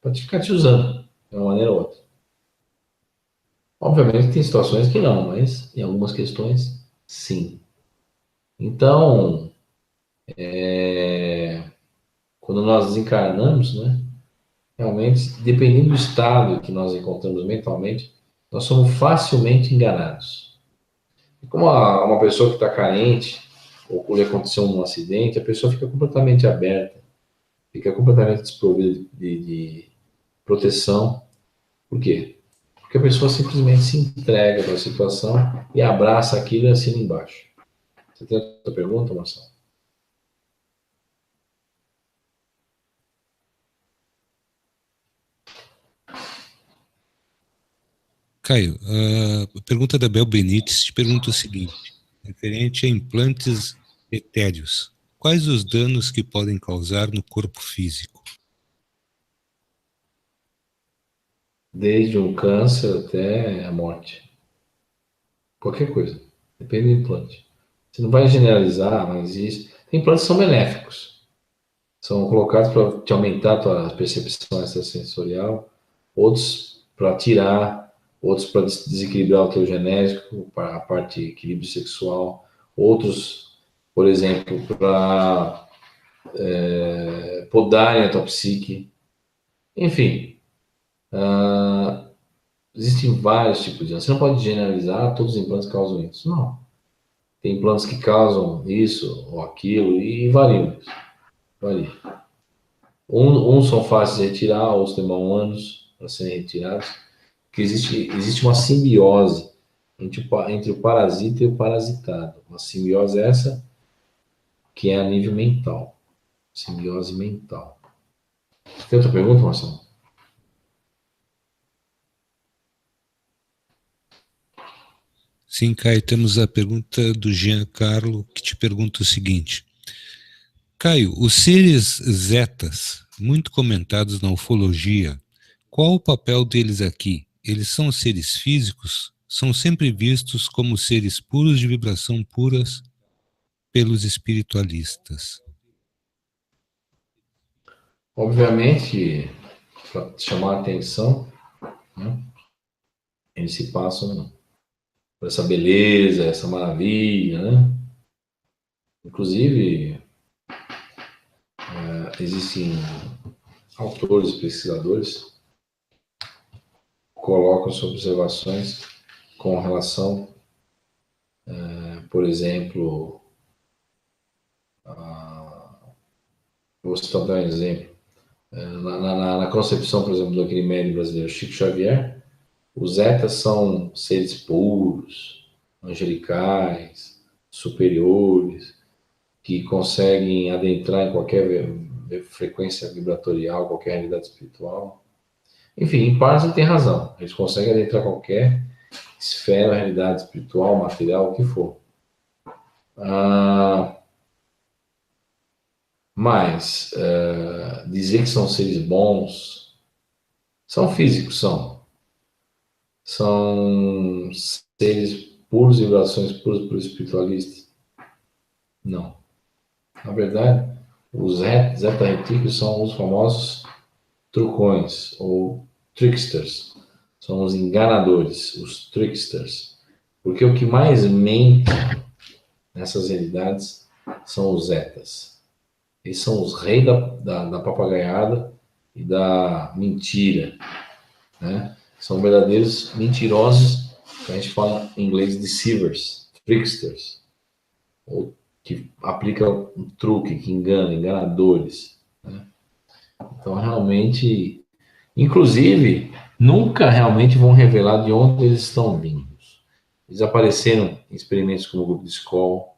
C: para te ficar te usando, de uma maneira ou outra. Obviamente tem situações que não, mas em algumas questões, sim. Então, quando nós desencarnamos, né, realmente, dependendo do estado que nós encontramos mentalmente, nós somos facilmente enganados. Como uma pessoa que está carente, ou lhe aconteceu um acidente, a pessoa fica completamente aberta, fica completamente desprovida de proteção. Por quê? Porque a pessoa simplesmente se entrega para a situação e abraça aquilo e assina embaixo. Você tem outra pergunta, Marcelo?
B: Caio, a pergunta da Bel Benites te pergunta o seguinte, referente a implantes etéreos. Quais os danos que podem causar no corpo físico?
C: Desde um câncer até a morte. Qualquer coisa. Depende do implante. Você não vai generalizar, mas isso. Tem implantes que são benéficos. São colocados para te aumentar a tua percepção extrasensorial, outros para tirar, outros para desequilibrar o teu genético, para a parte de equilíbrio sexual, outros, por exemplo, para podarem a tua psique. Enfim, existem vários tipos de implantes. Você não pode generalizar, todos os implantes causam isso. Não. Tem implantes que causam isso ou aquilo e variam. Varia. Uns são fáceis de retirar, outros demandam anos para serem retirados. Porque existe uma simbiose entre o parasita e o parasitado. Uma simbiose essa que é a nível mental. Simbiose mental. Tem outra pergunta, Marcelo?
B: Sim, Caio, temos a pergunta do Giancarlo, que te pergunta o seguinte. Caio, os seres zetas, muito comentados na ufologia, qual o papel deles aqui? Eles são seres físicos? São sempre vistos como seres puros de vibração puras pelos espiritualistas?
C: Obviamente, para chamar a atenção, né, eles se passam por essa beleza, essa maravilha, né? Inclusive, existem autores, pesquisadores, que colocam suas observações com relação, por exemplo, vou citar um exemplo, na concepção, por exemplo, daquele médico brasileiro Chico Xavier, os zetas são seres puros, angelicais, superiores, que conseguem adentrar em qualquer frequência vibratorial, qualquer realidade espiritual. Enfim, em parte ele tem razão. Eles conseguem adentrar qualquer esfera, realidade espiritual, material, o que for. Mas dizer que são seres bons, são físicos, são seres puros, vibrações puras para o espiritualista? Não. Na verdade, os zeta retículos são os famosos trucões, ou tricksters. São os enganadores, os tricksters. Porque o que mais mente nessas realidades são os zetas. Eles são os reis da papagaiada e da mentira, né? São verdadeiros mentirosos, que a gente fala em inglês deceivers, tricksters, ou que aplicam um truque, que enganam, enganadores, né? Então, realmente, inclusive, nunca realmente vão revelar de onde eles estão vindos. Eles apareceram em experimentos como o grupo de Skoll,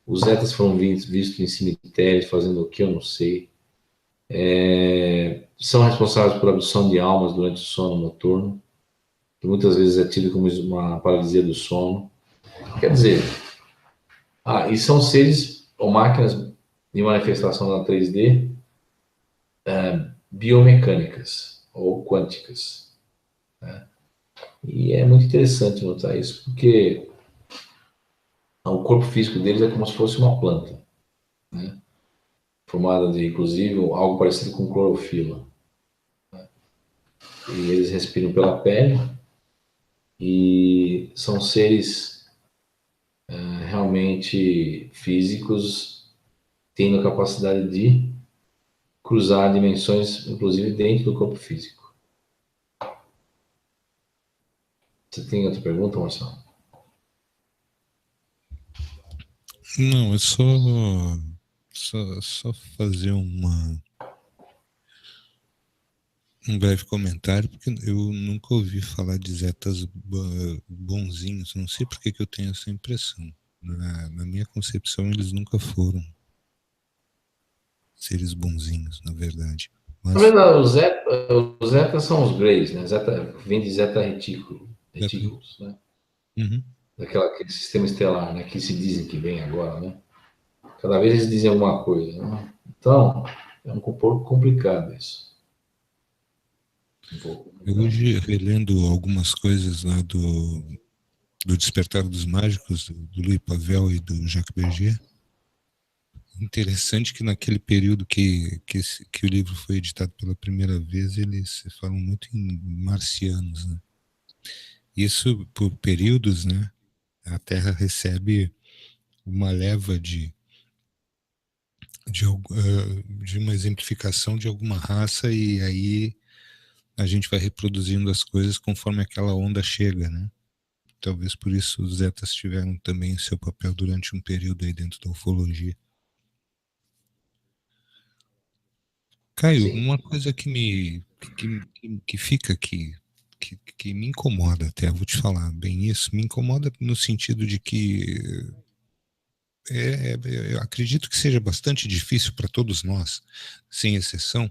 C: os zetas foram vistos em cemitérios fazendo o que eu não sei. São responsáveis por abdução de almas durante o sono noturno, que muitas vezes é tido como uma paralisia do sono. Quer dizer, e são seres ou máquinas de manifestação na 3D biomecânicas ou quânticas, né? E é muito interessante notar isso, porque o corpo físico deles é como se fosse uma planta, né? Formada de, inclusive, algo parecido com clorofila. E eles respiram pela pele e são seres realmente físicos, tendo a capacidade de cruzar dimensões, inclusive dentro do corpo físico. Você tem outra pergunta, Marcelo?
B: Não, é só fazer um breve comentário, porque eu nunca ouvi falar de zetas bonzinhos, não sei por que eu tenho essa impressão. Na minha concepção, eles nunca foram seres bonzinhos, na verdade.
C: Na
B: Mas,
C: verdade, os zetas são os greys, né? Zeta, vem de zeta retículos, né?
B: Uhum.
C: Aquele sistema estelar, né? Que se dizem que vem agora, né? Cada vez eles dizem alguma coisa, né? Então, é um pouco complicado isso.
B: Eu hoje, relendo algumas coisas lá do Despertar dos Mágicos, do Louis Pavel e do Jacques Berger, interessante que naquele período que o livro foi editado pela primeira vez, eles falam muito em marcianos, né? Isso por períodos, né? A Terra recebe uma leva de uma exemplificação de alguma raça e aí a gente vai reproduzindo as coisas conforme aquela onda chega, né? Talvez por isso os zetas tiveram também seu papel durante um período aí dentro da ufologia. Caio,
C: Sim.
B: uma coisa que fica aqui, que me incomoda até, vou te falar bem isso, me incomoda no sentido de que eu acredito que seja bastante difícil para todos nós, sem exceção,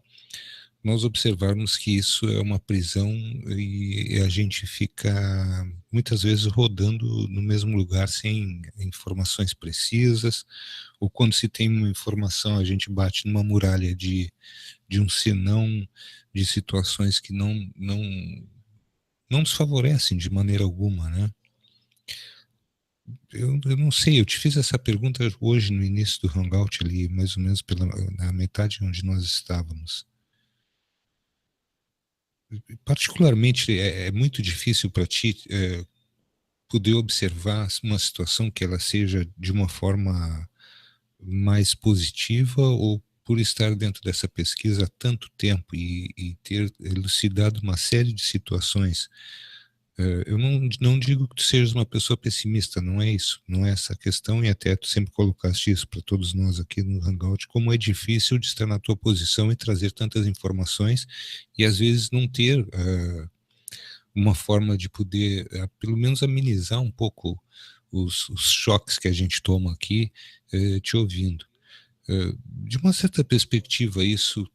B: nós observarmos que isso é uma prisão e a gente fica muitas vezes rodando no mesmo lugar sem informações precisas, ou quando se tem uma informação a gente bate numa muralha de um senão de situações que não nos favorecem de maneira alguma, né? Eu não sei, eu te fiz essa pergunta hoje no início do Hangout ali, mais ou menos na metade onde nós estávamos. Particularmente, é muito difícil para ti poder observar uma situação que ela seja de uma forma mais positiva, ou por estar dentro dessa pesquisa há tanto tempo e ter elucidado uma série de situações. Eu não digo que tu sejas uma pessoa pessimista, não é isso, não é essa a questão, e até tu sempre colocaste isso para todos nós aqui no Hangout, como é difícil de estar na tua posição e trazer tantas informações e às vezes não ter uma forma de poder, pelo menos, amenizar um pouco os choques que a gente toma aqui, te ouvindo. De uma certa perspectiva, isso,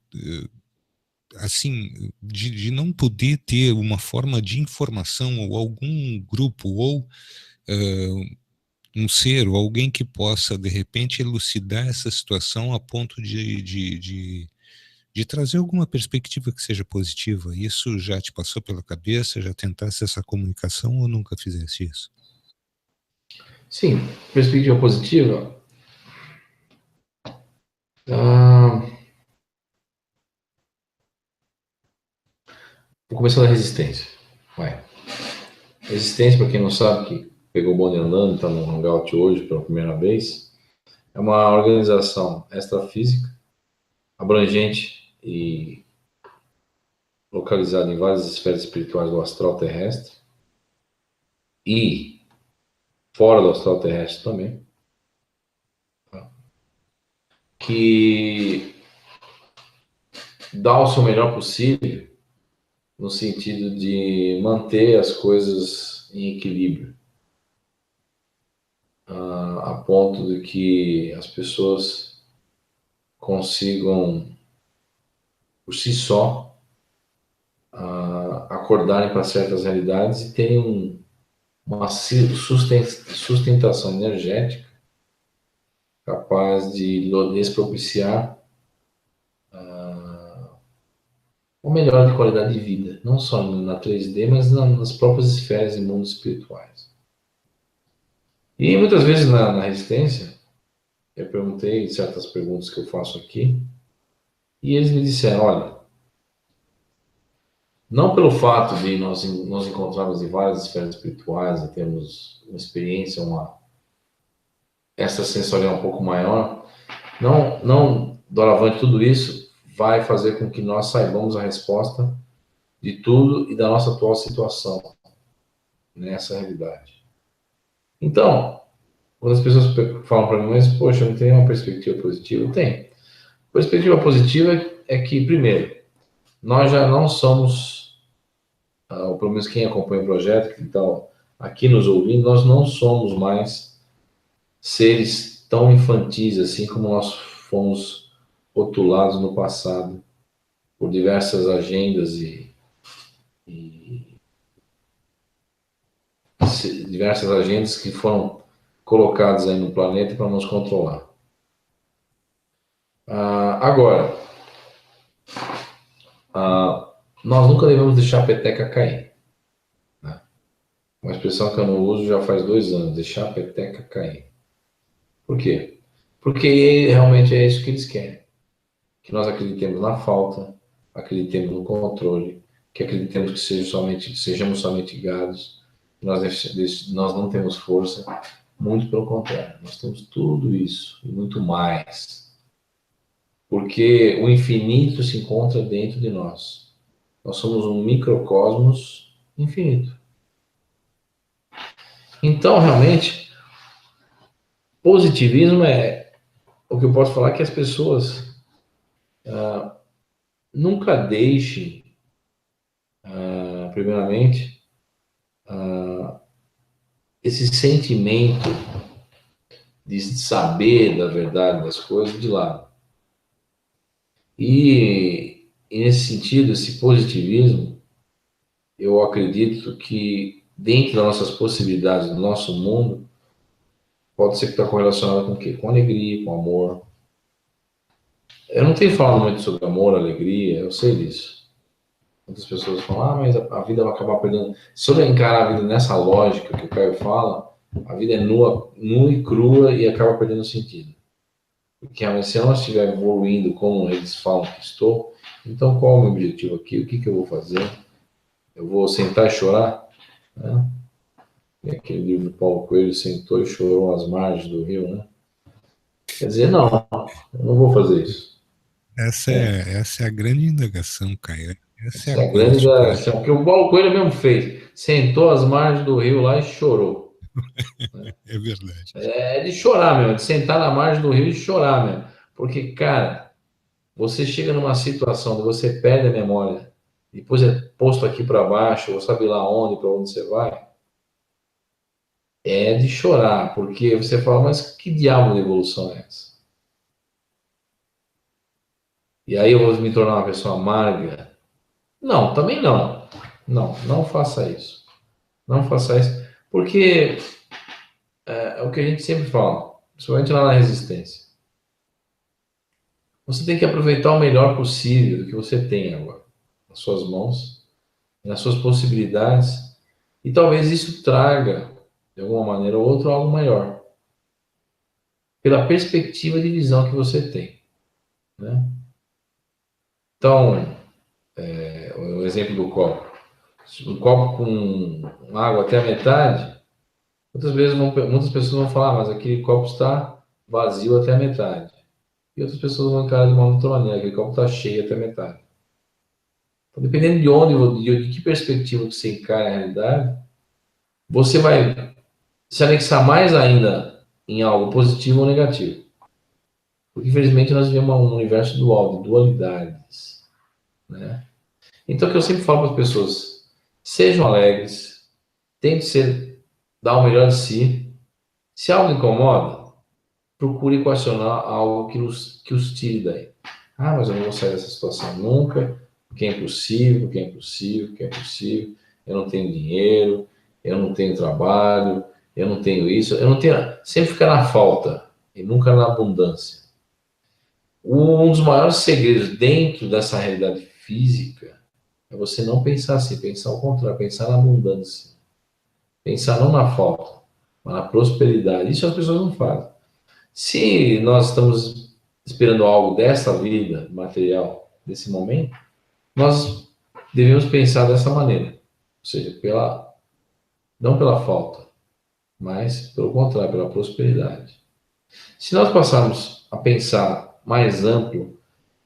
B: assim, de não poder ter uma forma de informação ou algum grupo ou um ser ou alguém que possa, de repente, elucidar essa situação a ponto de trazer alguma perspectiva que seja positiva. Isso já te passou pela cabeça? Já tentasse essa comunicação ou nunca fizesse isso?
C: Sim, perspectiva positiva. Vou começar da resistência. Vai. Resistência, para quem não sabe, que pegou o bonde andando, está no Hangout hoje pela primeira vez, é uma organização extrafísica, abrangente e localizada em várias esferas espirituais do astral terrestre e fora do astral terrestre também, que dá o seu melhor possível no sentido de manter as coisas em equilíbrio, a ponto de que as pessoas consigam, por si só, acordarem para certas realidades e terem uma sustentação energética capaz de lhes propiciar uma melhora de qualidade de vida, não só na 3D, mas nas próprias esferas e mundos espirituais. E muitas vezes na resistência, eu perguntei certas perguntas que eu faço aqui, e eles me disseram, olha, não pelo fato de nós nos encontrarmos em várias esferas espirituais e termos uma experiência, uma extrasensorial um pouco maior, não doravante tudo isso vai fazer com que nós saibamos a resposta de tudo e da nossa atual situação nessa realidade. Então, quando as pessoas falam para mim, mas poxa, eu não tenho uma perspectiva positiva, tem. Perspectiva positiva é que, primeiro, nós já não somos, ou pelo menos quem acompanha o projeto, que está aqui nos ouvindo, nós não somos mais seres tão infantis assim como nós fomos rotulados no passado por diversas agendas e diversas agendas que foram colocadas aí no planeta para nos controlar. Agora, nós nunca devemos deixar a peteca cair. Né? Uma expressão que eu não uso já faz 2 anos, deixar a peteca cair. Por quê? Porque realmente é isso que eles querem. Que nós acreditemos na falta, acreditemos no controle, que acreditemos que sejamos somente gados, que nós não temos força. Muito pelo contrário, nós temos tudo isso e muito mais. Porque o infinito se encontra dentro de nós. Nós somos um microcosmos infinito. Então, realmente, positivismo é o que eu posso falar que as pessoas nunca deixe, primeiramente, esse sentimento de saber da verdade das coisas de lado. E nesse sentido, esse positivismo, eu acredito que dentro das nossas possibilidades, do nosso mundo, pode ser que está correlacionado com o quê? Com alegria, com amor. Eu não tenho falado muito sobre amor, alegria, eu sei disso. Muitas pessoas falam, mas a vida vai acabar perdendo. Se eu encarar a vida nessa lógica que o Caio fala, a vida é nua e crua e acaba perdendo sentido. Porque se eu não estiver evoluindo como eles falam que estou, então qual é o meu objetivo aqui? O que eu vou fazer? Eu vou sentar e chorar? Né? E aquele livro do Paulo Coelho, sentou e chorou às margens do rio, né? Quer dizer, não, eu não vou fazer isso.
B: Essa é a grande indagação, Caio. Essa é
C: Essa
B: a
C: é a grande
B: quest, cara.
C: indagação, que o Paulo Coelho mesmo fez. Sentou às margens do rio lá e chorou.
B: É verdade.
C: É de chorar mesmo, de sentar na margem do rio e chorar mesmo. Porque, cara, você chega numa situação que você perde a memória, depois é posto aqui para baixo, ou sabe lá onde, para onde você vai, é de chorar, porque você fala, mas que diabo de evolução é essa? E aí eu vou me tornar uma pessoa amarga? Não, também não. Não, não faça isso. Não faça isso, porque é o que a gente sempre fala, principalmente lá na resistência. Você tem que aproveitar o melhor possível do que você tem agora, nas suas mãos, nas suas possibilidades, e talvez isso traga, de alguma maneira ou outra, algo maior, pela perspectiva de visão que você tem. Né? Então, o exemplo do copo. Um copo com água até a metade, muitas pessoas vão falar, mas aquele copo está vazio até a metade. E outras pessoas vão encarar de uma outra maneira, aquele copo está cheio até a metade. Então, dependendo de onde, de que perspectiva que você encara a realidade, você vai se anexar mais ainda em algo positivo ou negativo. Porque, infelizmente, nós vivemos um universo dual, de dualidades. Né? Então, o que eu sempre falo para as pessoas, sejam alegres, tentem dar o melhor de si. Se algo incomoda, procure equacionar algo que os tire daí. Ah, mas eu não vou sair dessa situação nunca, porque é impossível, porque é impossível, porque é impossível, eu não tenho dinheiro, eu não tenho trabalho, eu não tenho isso, eu não tenho. Sempre fica na falta e nunca na abundância. Um dos maiores segredos dentro dessa realidade física é você não pensar assim, pensar ao contrário, pensar na abundância. Pensar não na falta, mas na prosperidade. Isso as pessoas não fazem. Se nós estamos esperando algo dessa vida material, desse momento, nós devemos pensar dessa maneira. Ou seja, não pela falta, mas pelo contrário, pela prosperidade. Se nós passarmos a pensar mais amplo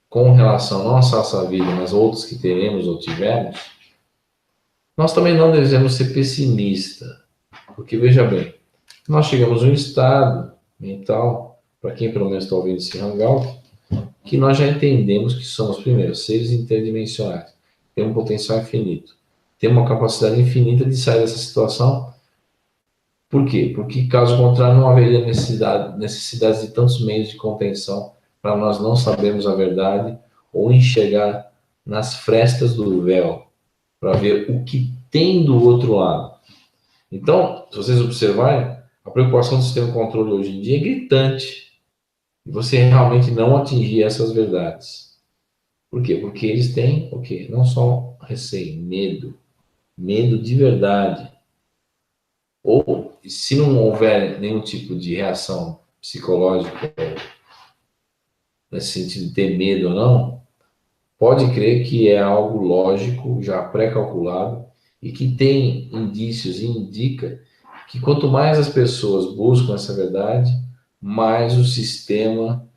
C: com relação não só a essa vida, mas outros que teremos ou tivemos, nós também não devemos ser pessimistas. Porque, veja bem, nós chegamos a um estado mental, para quem pelo menos está ouvindo esse hangout, que nós já entendemos que somos, primeiro, seres interdimensionais, temos um potencial infinito, temos uma capacidade infinita de sair dessa situação. Por quê? Porque, caso contrário, não haveria necessidade de tantos meios de contenção para nós não sabermos a verdade ou enxergar nas frestas do véu para ver o que tem do outro lado. Então, se vocês observarem, a preocupação do sistema de controle hoje em dia é gritante. E você realmente não atingir essas verdades. Por quê? Porque eles têm o quê? Não só receio, medo. Medo de verdade. Ou, se não houver nenhum tipo de reação psicológica, nesse sentido de ter medo ou não, pode crer que é algo lógico, já pré-calculado, e que tem indícios e indica que quanto mais as pessoas buscam essa verdade, mais o sistema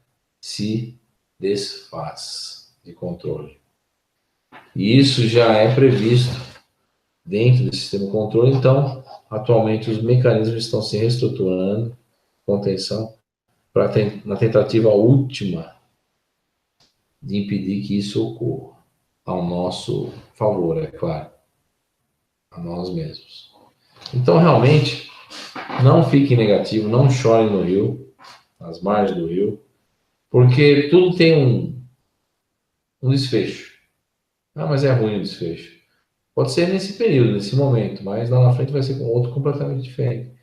C: se desfaz de controle. E isso já é previsto dentro do sistema de controle, então, atualmente os mecanismos estão se reestruturando, contenção, na tentativa última de impedir que isso ocorra, ao nosso favor, é claro, a nós mesmos. Então, realmente, não fique negativo, não chore no rio, nas margens do rio, porque tudo tem um desfecho. Ah, mas é ruim o desfecho. Pode ser nesse período, nesse momento, mas lá na frente vai ser com outro completamente diferente.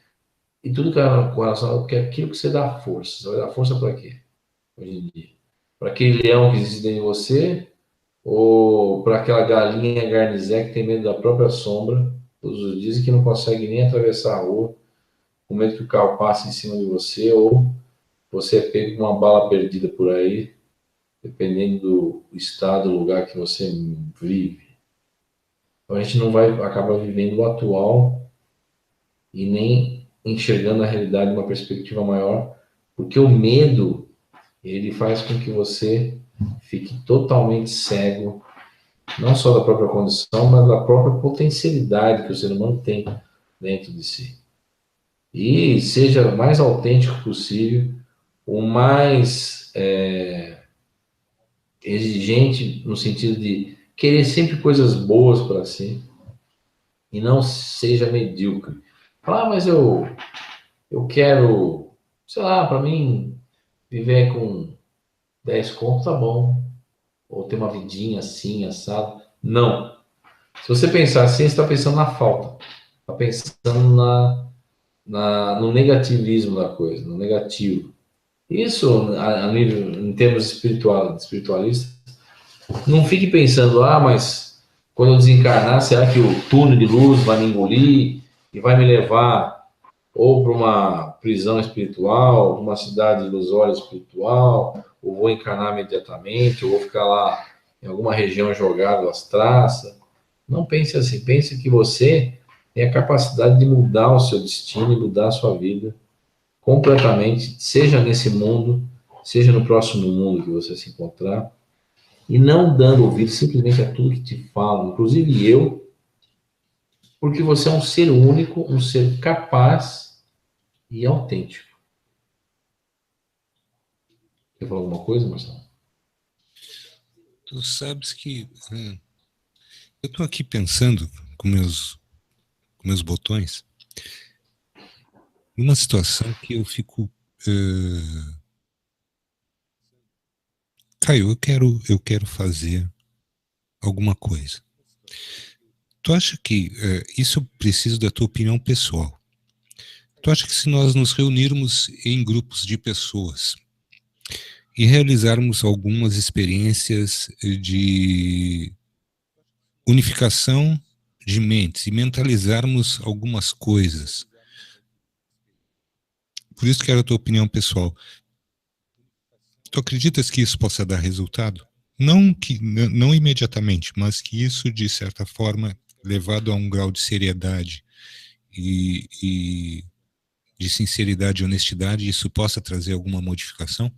C: E tudo com relação ao que é aquilo que você dá força. Você vai dar força para quê? Hoje em dia. Para aquele leão que existe dentro de você, ou para aquela galinha garnizé que tem medo da própria sombra todos os dias e que não consegue nem atravessar a rua, com medo que o carro passe em cima de você, ou você é pego com uma bala perdida por aí, dependendo do estado, do lugar que você vive. Então a gente não vai acabar vivendo o atual e nem enxergando a realidade de uma perspectiva maior, porque o medo, ele faz com que você fique totalmente cego, não só da própria condição, mas da própria potencialidade que o ser humano tem dentro de si. E seja o mais autêntico possível, o mais exigente no sentido de querer sempre coisas boas para si e não seja medíocre. Falar, mas eu quero, sei lá, para mim, viver com 10 contos tá bom. Ou ter uma vidinha assim, assado. Não. Se você pensar assim, você está pensando na falta. Está pensando no negativismo da coisa, no negativo. Isso, a nível, em termos espiritualistas, não fique pensando, mas quando eu desencarnar, será que o túnel de luz vai me engolir e vai me levar ou para uma prisão espiritual, uma cidade ilusória espiritual, ou vou encarnar imediatamente, ou vou ficar lá em alguma região jogado às traças. Não pense assim, pense que você tem a capacidade de mudar o seu destino e mudar a sua vida completamente, seja nesse mundo, seja no próximo mundo que você se encontrar, e não dando ouvido simplesmente a tudo que te falam, inclusive eu, porque você é um ser único, um ser capaz e autêntico. Quer falar alguma coisa, Marcelo?
B: Tu sabes que eu estou aqui pensando com meus botões numa situação que eu fico Caio, eu quero fazer alguma coisa. Tu acha que isso eu preciso da tua opinião pessoal? Tu acha que se nós nos reunirmos em grupos de pessoas e realizarmos algumas experiências de unificação de mentes e mentalizarmos algumas coisas, por isso que era a tua opinião pessoal, tu acreditas que isso possa dar resultado? Não imediatamente, mas que isso, de certa forma, levado a um grau de seriedade e de sinceridade e honestidade, isso possa trazer alguma modificação?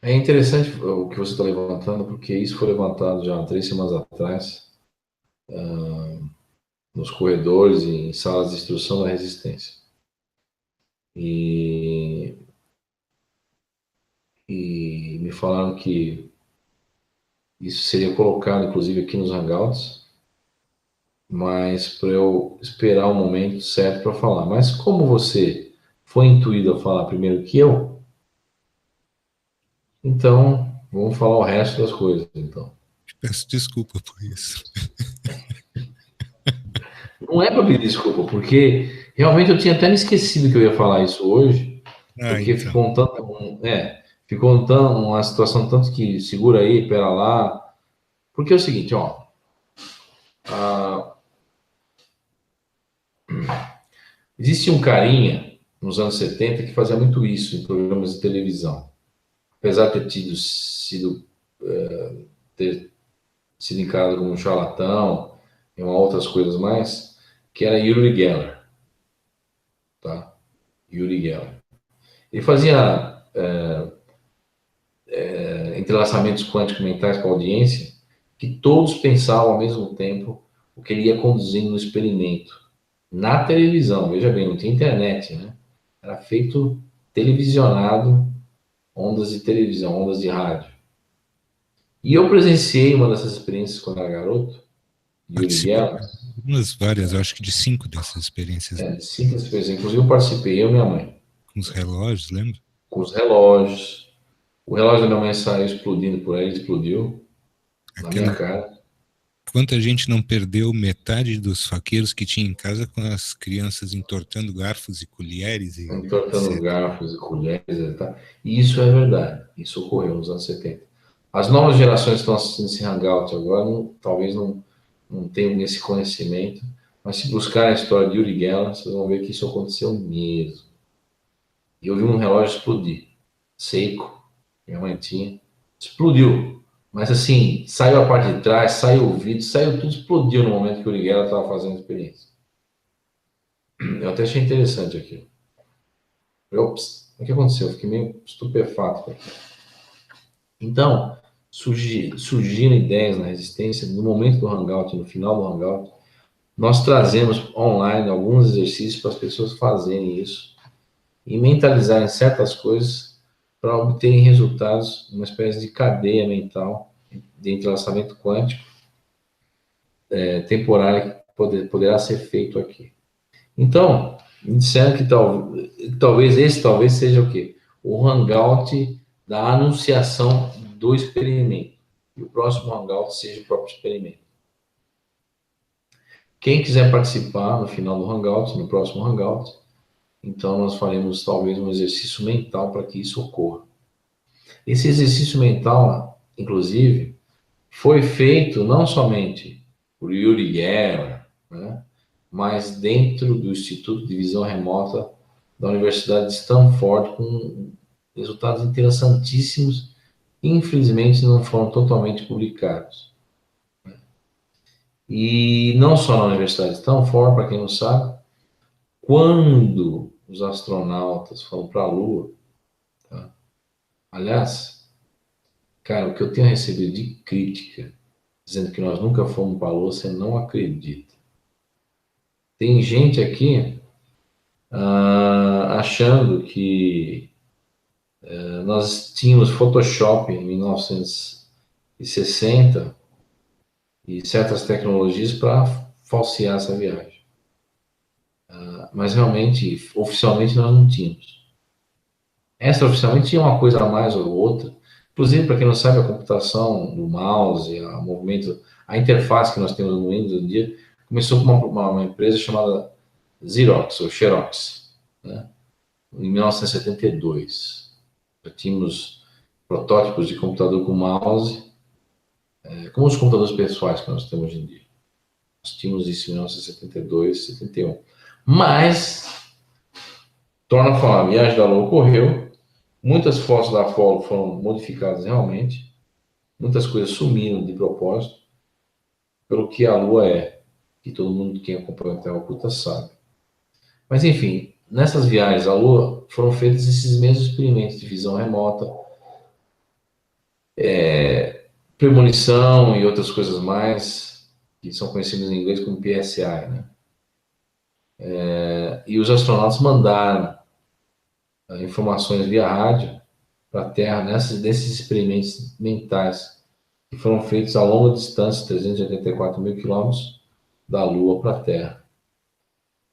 C: É interessante o que você está levantando, porque isso foi levantado já há 3 semanas atrás, nos corredores e em salas de instrução da resistência. E me falaram que isso seria colocado, inclusive, aqui nos Hangouts, mas para eu esperar o momento certo para falar. Mas como você foi intuído a falar primeiro que eu, então vamos falar o resto das coisas, então.
B: Peço desculpa por isso.
C: Não é para pedir desculpa, porque realmente eu tinha até me esquecido que eu ia falar isso hoje, porque
B: Então.
C: ficou uma situação tanto que segura aí, pera lá. Porque é o seguinte, ó, existe um carinha nos anos 70 que fazia muito isso em programas de televisão. Apesar de ter sido encarado como um charlatão e outras coisas mais, que era Yuri Geller, tá? Yuri Geller. Ele fazia entrelaçamentos quânticos mentais com a audiência que todos pensavam ao mesmo tempo o que ele ia conduzindo no experimento. Na televisão, veja bem, não tinha internet, né? Era feito televisionado ondas de televisão, ondas de rádio. E eu presenciei uma dessas experiências quando era garoto, de Uri Geller.
B: Umas várias, eu acho que de 5 dessas experiências.
C: De 5 experiências. Inclusive eu participei, eu e minha mãe.
B: Com os relógios, lembra?
C: Com os relógios. O relógio da minha mãe saiu explodindo por aí, explodiu na minha cara.
B: Quanta gente não perdeu metade dos faqueiros que tinha em casa com as crianças entortando garfos e colheres.
C: Entortando garfos e colheres, tá? E isso é verdade. Isso ocorreu nos anos 70. As novas gerações que estão assistindo esse Hangout agora, talvez não tenham esse conhecimento, mas se buscar a história de Uri Geller, vocês vão ver que isso aconteceu mesmo. E eu vi um relógio explodir. Seiko, minha mãe tinha. Explodiu. Mas assim, saiu a parte de trás, saiu o vidro, saiu tudo, explodiu no momento que o Uri Geller estava fazendo a experiência. Eu até achei interessante aquilo. Ops, o que aconteceu? Eu fiquei meio estupefato com aquilo. Então, surgiram ideias na resistência, no momento do Hangout, no final do Hangout, nós trazemos online alguns exercícios para as pessoas fazerem isso e mentalizarem certas coisas para obterem resultados, uma espécie de cadeia mental de entrelaçamento quântico temporário que poderá ser feito aqui. Então, me disseram que talvez seja o quê? O Hangout da anunciação do experimento. E o próximo Hangout seja o próprio experimento. Quem quiser participar no final do Hangout, no próximo Hangout, então nós faremos talvez um exercício mental para que isso ocorra. Esse exercício mental, inclusive, foi feito não somente por Uri Geller, né, mas dentro do Instituto de Visão Remota da Universidade de Stanford, com resultados interessantíssimos, infelizmente não foram totalmente publicados. E não só na Universidade de Stanford, para quem não sabe, quando os astronautas foram para a Lua, tá? Aliás, cara, o que eu tenho recebido de crítica, dizendo que nós nunca fomos para a Lua, você não acredita. Tem gente aqui achando que nós tínhamos Photoshop em 1960 e certas tecnologias para falsear essa viagem. Mas realmente, oficialmente, nós não tínhamos. Extraoficialmente tinha uma coisa a mais ou outra. Inclusive, para quem não sabe, a computação do mouse, a interface que nós temos no Windows hoje em dia, começou com uma empresa chamada Xerox, ou Xerox, né? Em 1972. Já tínhamos protótipos de computador com mouse, como os computadores pessoais que nós temos hoje em dia. Nós tínhamos isso em 1972, 71. Mas, torna a falar, a viagem da Lua ocorreu, muitas fotos da Apollo foram modificadas realmente, muitas coisas sumiram de propósito, pelo que a Lua é, que todo mundo que acompanha a Terra Oculta sabe. Mas, enfim, nessas viagens à Lua foram feitos esses mesmos experimentos de visão remota, premonição e outras coisas mais, que são conhecidas em inglês como PSI, né? E os astronautas mandaram informações via rádio para a Terra nesses experimentos mentais que foram feitos a longa distância, 384 mil quilômetros, da Lua para a Terra.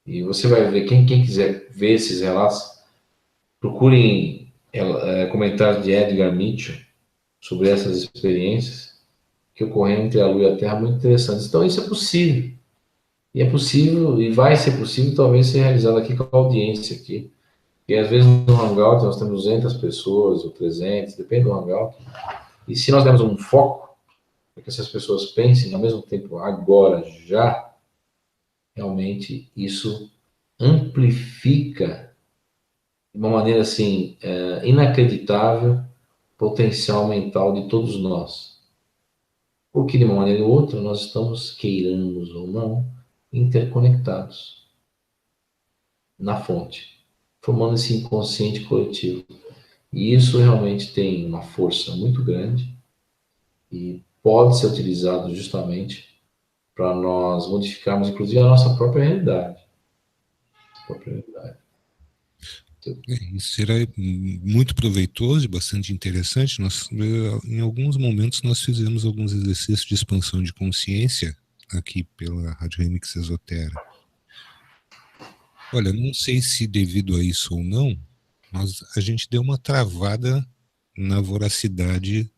C: E você vai ver, quem quiser ver esses relatos, procurem comentários de Edgar Mitchell sobre essas experiências que ocorreram entre a Lua e a Terra, muito interessantes. Então isso é possível. E é possível, e vai ser possível, talvez, ser realizado aqui com a audiência aqui. E às vezes no Hangout nós temos 200 pessoas, ou 300, depende do Hangout. E se nós dermos um foco, para que essas pessoas pensem ao mesmo tempo, agora, já, realmente isso amplifica de uma maneira assim, inacreditável, o potencial mental de todos nós. Porque de uma maneira ou outra nós estamos, queiramos ou não, interconectados na fonte, formando esse inconsciente coletivo. E isso realmente tem uma força muito grande e pode ser utilizado justamente para nós modificarmos, inclusive, a nossa própria realidade.
B: Isso será muito proveitoso e bastante interessante. Em alguns momentos, nós fizemos alguns exercícios de expansão de consciência aqui pela Rádio Remix Esotera. Olha, não sei se devido a isso ou não, mas a gente deu uma travada na voracidade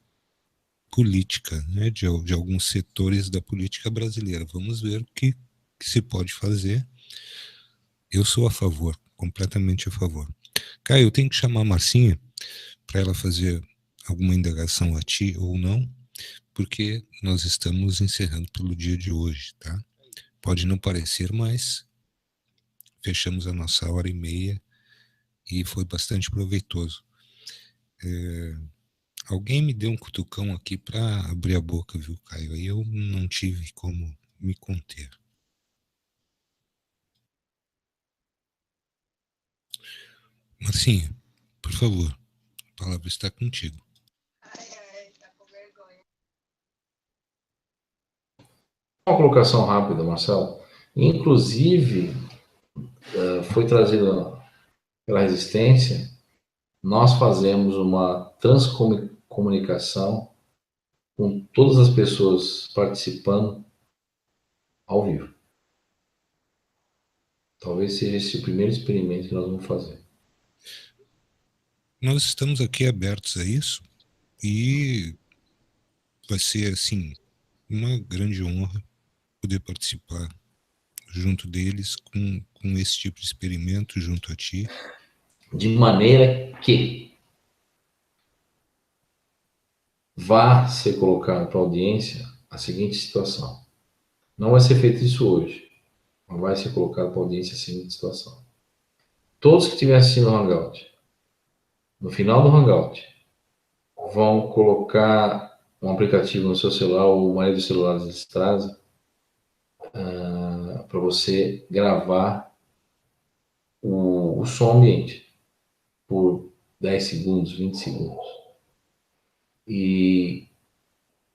B: política, né, de alguns setores da política brasileira. Vamos ver o que se pode fazer. Eu sou a favor, completamente a favor. Caio, eu tenho que chamar a Marcinha para ela fazer alguma indagação a ti ou não, porque nós estamos encerrando pelo dia de hoje, tá? Pode não parecer, mas fechamos a nossa 1h30 e foi bastante proveitoso. Alguém me deu um cutucão aqui para abrir a boca, viu, Caio? Aí eu não tive como me conter. Marcinha, por favor, a palavra está contigo.
C: Uma colocação rápida, Marcelo. Inclusive, foi trazido pela resistência, nós fazemos uma transcomunicação com todas as pessoas participando ao vivo. Talvez seja esse o primeiro experimento que nós vamos fazer.
B: Nós estamos aqui abertos a isso e vai ser, assim, uma grande honra poder participar junto deles com esse tipo de experimento junto a ti.
C: De maneira que vá ser colocado para a audiência a seguinte situação. Não vai ser feito isso hoje, mas vai ser colocado para a audiência a seguinte situação. Todos que estiverem assistindo o Hangout, no final do Hangout, vão colocar um aplicativo no seu celular ou uma rede de celulares de estrada para você gravar o som ambiente por 10 segundos, 20 segundos. E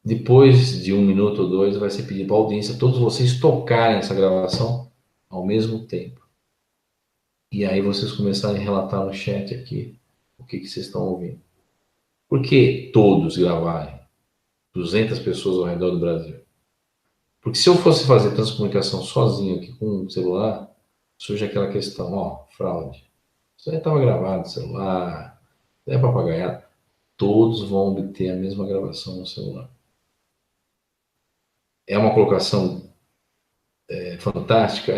C: depois de 1 minuto ou 2, vai ser pedido para a audiência todos vocês tocarem essa gravação ao mesmo tempo. E aí vocês começarem a relatar no chat aqui o que vocês estão ouvindo. Por que todos gravarem? 200 pessoas ao redor do Brasil. Porque se eu fosse fazer transcomunicação sozinho aqui com o celular, surge aquela questão, fraude. Isso aí estava gravado no celular, é papagaiado. Todos vão obter a mesma gravação no celular. É uma colocação fantástica?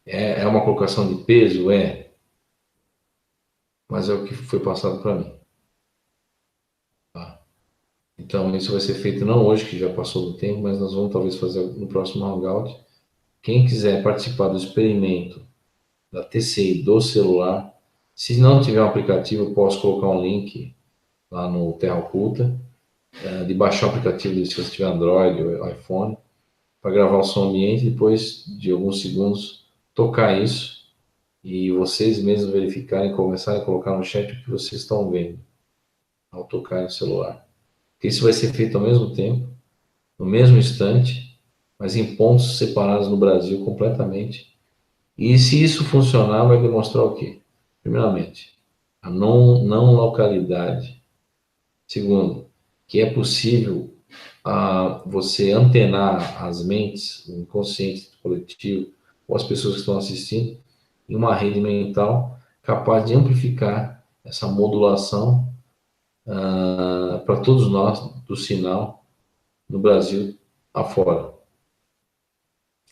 C: É uma colocação de peso? Mas é o que foi passado para mim. Tá? Então, isso vai ser feito não hoje, que já passou do tempo, mas nós vamos talvez fazer no próximo Hangout. Quem quiser participar do experimento da TCI do celular, se não tiver um aplicativo, eu posso colocar um link lá no Terra Oculta, de baixar o aplicativo se você tiver Android ou iPhone, para gravar o som ambiente, depois de alguns segundos tocar isso e vocês mesmos verificarem, começarem a colocar no chat o que vocês estão vendo ao tocar no celular. Porque isso vai ser feito ao mesmo tempo, no mesmo instante, mas em pontos separados no Brasil completamente. E se isso funcionar, vai demonstrar o quê? Primeiramente, a não localidade. Segundo, que é possível você antenar as mentes, o inconsciente coletivo, ou as pessoas que estão assistindo, em uma rede mental capaz de amplificar essa modulação para todos nós do sinal no Brasil afora.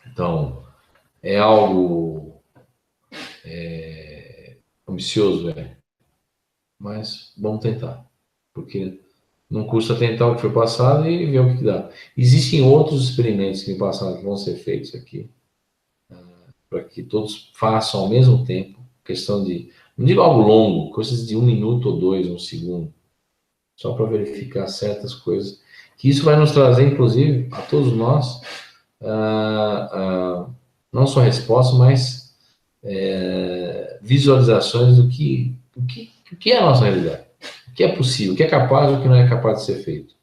C: Então, é algo ambicioso, mas vamos tentar, porque não custa tentar o que foi passado e ver o que dá. Existem outros experimentos que passaram que vão ser feitos aqui, para que todos façam ao mesmo tempo, questão de, não digo algo longo, coisas de 1 minuto ou 2, 1 segundo, só para verificar certas coisas, que isso vai nos trazer, inclusive, a todos nós, não só respostas, mas visualizações do que é a nossa realidade, o que é possível, o que é capaz ou o que não é capaz de ser feito.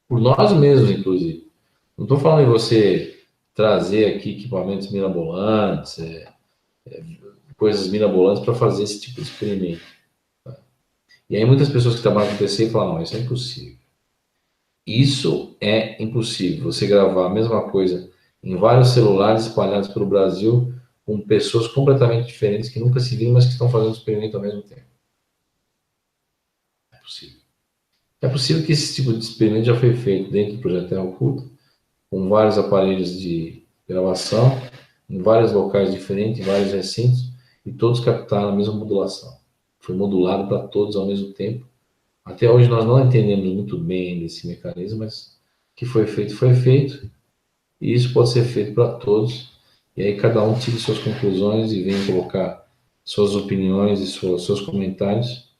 C: Por nós mesmos, inclusive. Não estou falando de você trazer aqui equipamentos mirabolantes, coisas mirabolantes para fazer esse tipo de experimento. Tá? E aí muitas pessoas que trabalham com PC falam, não, isso é impossível. Isso é impossível. Você gravar a mesma coisa em vários celulares espalhados pelo Brasil, com pessoas completamente diferentes que nunca se viram, mas que estão fazendo o experimento ao mesmo tempo. É possível. É possível que esse tipo de experimento já foi feito dentro do projeto Terra Oculta, com vários aparelhos de gravação, em vários locais diferentes, em vários recintos, e todos captaram a mesma modulação. Foi modulado para todos ao mesmo tempo. Até hoje nós não entendemos muito bem esse mecanismo, mas o que foi feito, e isso pode ser feito para todos, e aí cada um tire suas conclusões e venha colocar suas opiniões e seus comentários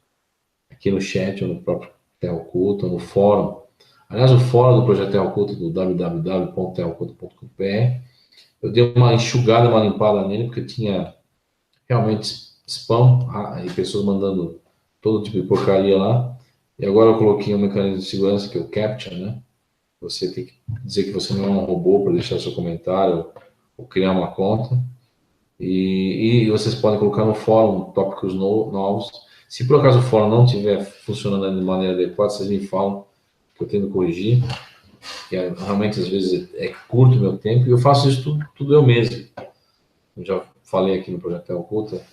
C: aqui no chat, ou no próprio Terra Oculta, ou no fórum. Aliás, o fórum do Projeto Terra Oculta, do www.terraoculta.com.br, eu dei uma enxugada, uma limpada nele, porque tinha realmente spam e pessoas mandando todo tipo de porcaria lá. E agora eu coloquei um mecanismo de segurança, que é o CAPTCHA, né? Você tem que dizer que você não é um robô para deixar seu comentário ou criar uma conta. E vocês podem colocar no fórum tópicos novos. Se por acaso o fórum não estiver funcionando de maneira adequada, vocês me falam, que eu tento corrigir. Que realmente às vezes é curto o meu tempo, e eu faço isso tudo eu mesmo. Eu já falei aqui no Projeto Terra Oculta,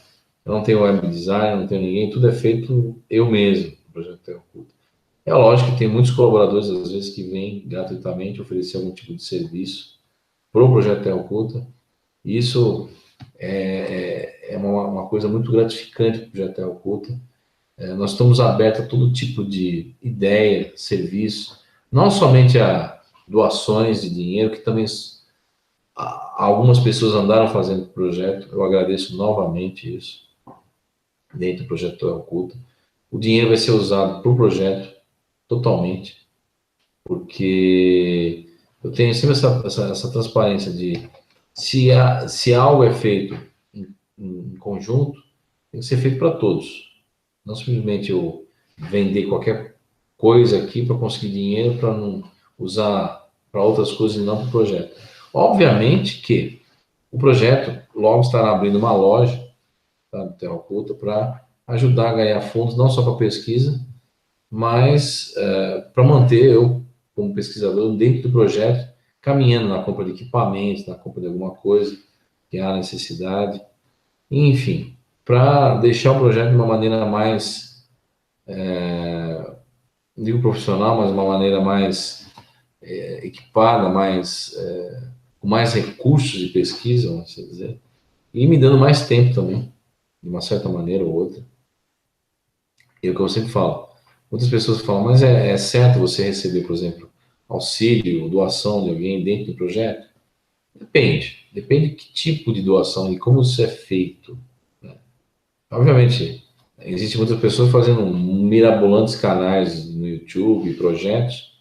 C: eu não tenho web design, não tenho ninguém, tudo é feito eu mesmo no Projeto Terra Oculta. É lógico que tem muitos colaboradores, às vezes, que vêm gratuitamente oferecer algum tipo de serviço para o Projeto Terra Oculta, e isso é uma coisa muito gratificante para o Projeto Terra Oculta. Nós estamos abertos a todo tipo de ideia, serviço, não somente a doações de dinheiro, que também algumas pessoas andaram fazendo o projeto. Eu agradeço novamente isso, dentro do Projeto Terra Oculta. O dinheiro vai ser usado para o projeto, totalmente, porque eu tenho sempre essa transparência de se algo é feito em conjunto, tem que ser feito para todos. Não simplesmente eu vender qualquer coisa aqui para conseguir dinheiro, para não usar para outras coisas e não para o projeto. Obviamente que o projeto logo estará abrindo uma loja, tá, do Terra Oculta, para ajudar a ganhar fundos, não só para pesquisa, mas para manter eu, como pesquisador, dentro do projeto, caminhando na compra de equipamentos, na compra de alguma coisa que há necessidade, enfim, para deixar o projeto de uma maneira mais, não digo profissional, mas uma maneira mais equipada, com mais recursos de pesquisa, vamos dizer, e me dando mais tempo também, de uma certa maneira ou outra. E é o que eu sempre falo, muitas pessoas falam, mas é certo você receber, por exemplo, auxílio, doação de alguém dentro do projeto? Depende de que tipo de doação e como isso é feito, né? Obviamente, existem muitas pessoas fazendo mirabolantes canais no YouTube, projetos,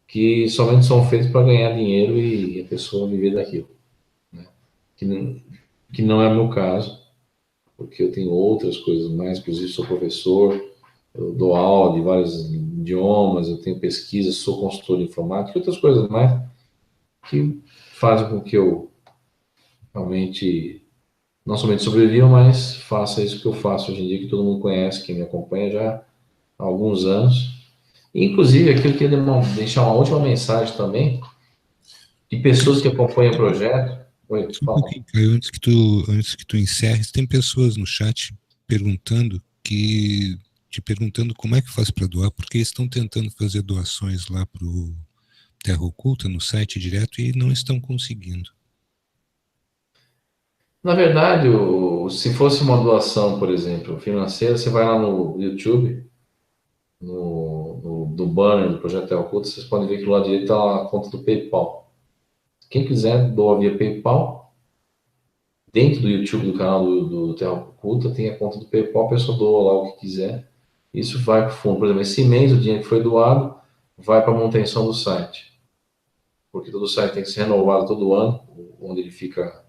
C: que somente são feitos para ganhar dinheiro e a pessoa viver daquilo, né? Que não é o meu caso, porque eu tenho outras coisas mais, inclusive sou professor, eu dou aula de vários idiomas, eu tenho pesquisa, sou consultor de informática e outras coisas mais que fazem com que eu realmente não somente sobreviva, mas faça isso que eu faço hoje em dia, que todo mundo conhece, quem me acompanha já há alguns anos. Inclusive, aqui eu queria deixar uma última mensagem também, de pessoas que acompanham o projeto. Oi,
B: Um
C: fala.
B: pouquinho, Caio, antes que tu encerres, tem pessoas no chat te perguntando como é que faz para doar, porque eles estão tentando fazer doações lá para o Terra Oculta, no site direto, e não estão conseguindo.
C: Na verdade, se fosse uma doação, por exemplo, financeira, você vai lá no YouTube, no banner do Projeto Terra Oculta, vocês podem ver que do lado direito está a conta do PayPal. Quem quiser doa via PayPal. Dentro do YouTube, do canal do Terra Oculta, tem a conta do PayPal, a pessoa doa lá o que quiser. Isso vai para o fundo. Por exemplo, esse mês, o dinheiro que foi doado vai para a manutenção do site. Porque todo o site tem que ser renovado todo ano, onde ele fica,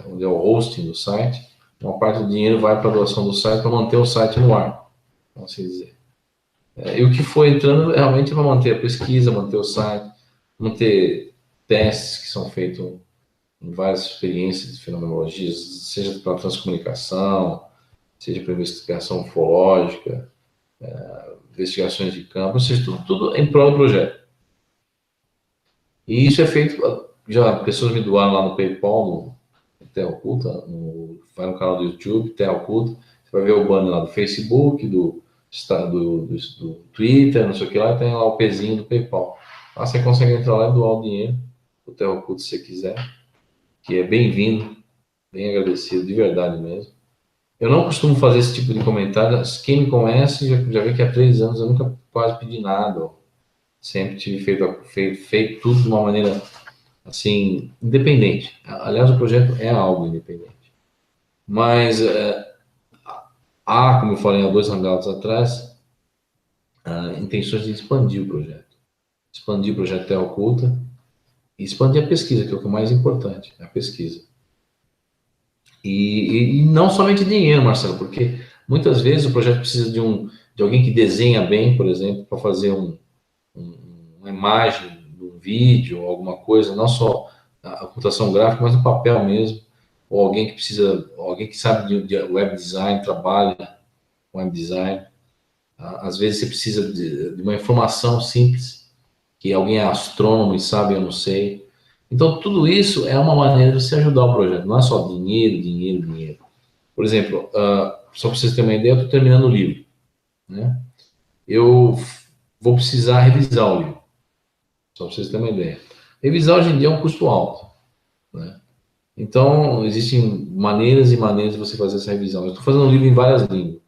C: onde é o hosting do site. Uma parte do dinheiro vai para a doação do site para manter o site no ar, vamos assim dizer. E o que foi entrando realmente é para manter a pesquisa, manter o site, manter testes que são feitos em várias experiências de fenomenologia, seja para transcomunicação, seja para investigação ufológica, investigações de campo, ou seja, tudo em prol do projeto. E isso é feito, já pessoas me doaram lá no PayPal, no Terra Oculta, vai no canal do YouTube, Terra Oculta, você vai ver o banner lá do Facebook, do Twitter, não sei o que lá, tem lá o pezinho do PayPal. Lá você consegue entrar lá e doar o dinheiro, o Terra Oculta se você quiser, que é bem-vindo, bem agradecido, de verdade mesmo. Eu não costumo fazer esse tipo de comentário, quem me conhece já vê que há 3 anos eu nunca quase pedi nada, sempre tive feito tudo de uma maneira, assim, independente. Aliás, o projeto é algo independente. Mas há, como eu falei há 2 hangouts atrás, intenções de expandir o projeto. Expandir o projeto Terra Oculta e expandir a pesquisa, que é o que é mais importante, a pesquisa. E não somente dinheiro, Marcelo, porque muitas vezes o projeto precisa de alguém que desenha bem, por exemplo, para fazer uma imagem do vídeo, alguma coisa, não só a computação gráfica, mas no papel mesmo, ou alguém que sabe de web design, trabalha com web design. Às vezes você precisa de uma informação simples, que alguém é astrônomo e sabe, eu não sei. Então, tudo isso é uma maneira de você ajudar o projeto, não é só dinheiro, dinheiro, dinheiro. Por exemplo, só para vocês terem uma ideia, eu estou terminando o livro, né? Eu vou precisar revisar o livro, só para vocês terem uma ideia. Revisar hoje em dia é um custo alto, né? Então, existem maneiras e maneiras de você fazer essa revisão. Eu estou fazendo um livro em várias línguas.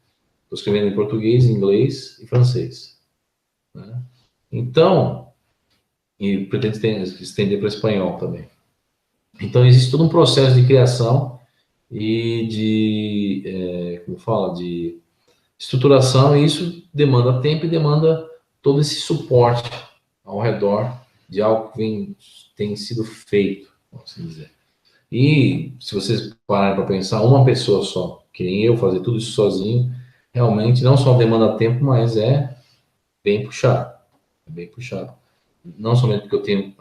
C: Estou escrevendo em português, inglês e francês, né? Então, e pretendo estender para espanhol também. Então, existe todo um processo de criação e de estruturação, e isso demanda tempo e demanda todo esse suporte ao redor de algo que tem sido feito, vamos assim dizer. E se vocês pararem para pensar, uma pessoa só, que nem eu, fazer tudo isso sozinho, realmente não só demanda tempo, mas é bem puxado. É bem puxado. Não somente porque eu tenho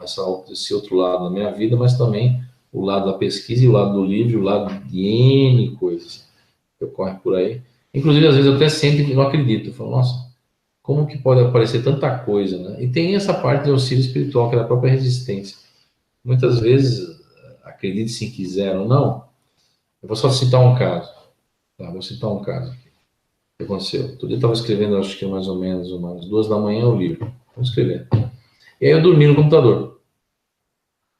C: esse outro lado da minha vida, mas também o lado da pesquisa e o lado do livro, o lado de N coisas que ocorrem por aí. Inclusive, às vezes eu até sinto que não acredito. Eu falo, nossa, como que pode aparecer tanta coisa, né? E tem essa parte de auxílio espiritual, que é a própria resistência. Muitas vezes, acredite se quiser ou não, eu vou só citar um caso. Tá? Vou citar um caso aqui. O que aconteceu? Outro dia eu estava escrevendo, acho que mais ou menos umas 2 da manhã, o livro. Estou escrevendo. E aí eu dormi no computador.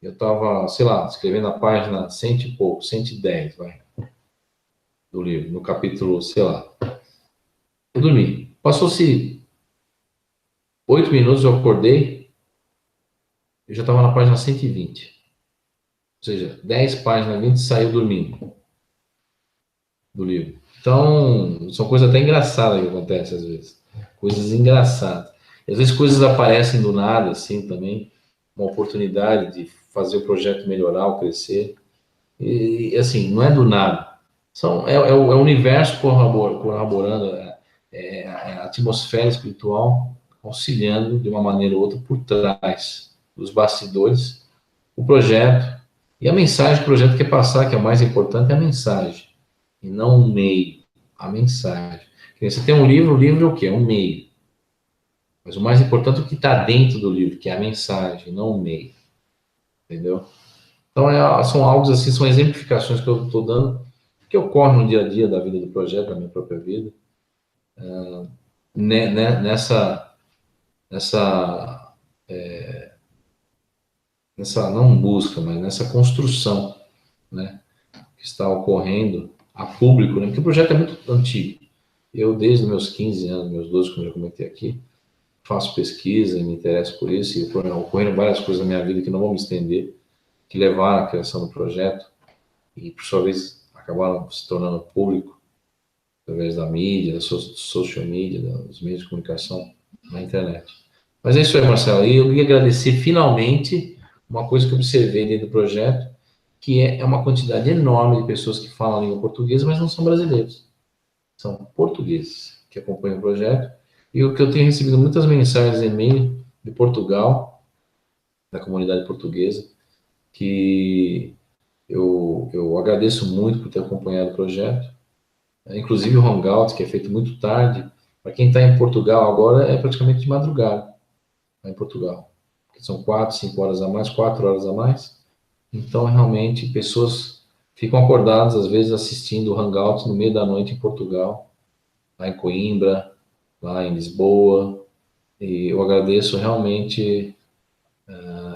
C: Eu estava, sei lá, escrevendo a página 100 e pouco, 110, vai, do livro, no capítulo, sei lá. Eu dormi. Passou-se 8 minutos, eu acordei, eu já estava na página 120. Ou seja, 10 páginas, 20, saiu dormindo do livro. Então, são coisas até engraçadas que acontecem às vezes. Coisas engraçadas. E às vezes coisas aparecem do nada, assim, também. Uma oportunidade de fazer o projeto melhorar ou crescer. E assim, não é do nada. É o universo corroborando, a atmosfera espiritual auxiliando de uma maneira ou outra por trás dos bastidores o projeto e a mensagem que o projeto quer passar, que é o mais importante, é a mensagem, e não um meio, a mensagem. Você tem um livro, o livro é o quê? É um meio. Mas o mais importante é o que está dentro do livro, que é a mensagem, não o meio. Entendeu? Então, são algo assim, são exemplificações que eu estou dando, que ocorrem no dia a dia da vida do projeto, da minha própria vida, nessa não busca, mas nessa construção, né, que está ocorrendo a público, né, porque o projeto é muito antigo. Eu, desde meus 15 anos, meus 12, como eu já comentei aqui, faço pesquisa e me interesso por isso, e ocorreram várias coisas na minha vida que não vou me estender, que levaram à criação do projeto, e por sua vez acabaram se tornando público através da mídia, da social media, dos meios de comunicação na internet. Mas é isso aí, Marcelo. E eu queria agradecer finalmente uma coisa que eu observei dentro do projeto, que é uma quantidade enorme de pessoas que falam a língua portuguesa, mas não são brasileiros. São portugueses que acompanham o projeto. E o que eu tenho recebido muitas mensagens, e-mail de Portugal, da comunidade portuguesa, que Eu agradeço muito por ter acompanhado o projeto. Inclusive o Hangout, que é feito muito tarde. Para quem está em Portugal agora, é praticamente de madrugada, lá em Portugal. Porque são 4, 5 horas a mais, 4 horas a mais. Então, realmente, pessoas ficam acordadas, às vezes, assistindo o Hangout no meio da noite em Portugal, lá em Coimbra, lá em Lisboa. E eu agradeço realmente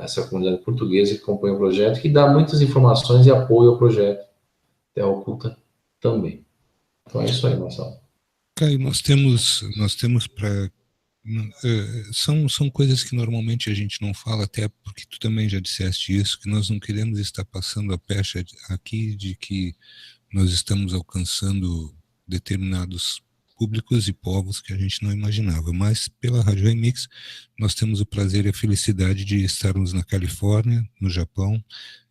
C: essa comunidade portuguesa que acompanha o projeto, que dá muitas informações e apoio ao projeto. Até Oculta também. Então é isso aí, Marcelo.
B: Caio, nós temos para são coisas que normalmente a gente não fala, até porque tu também já disseste isso, que nós não queremos estar passando a pecha aqui de que nós estamos alcançando determinados públicos e povos que a gente não imaginava, mas pela Rádio Remix nós temos o prazer e a felicidade de estarmos na Califórnia, no Japão,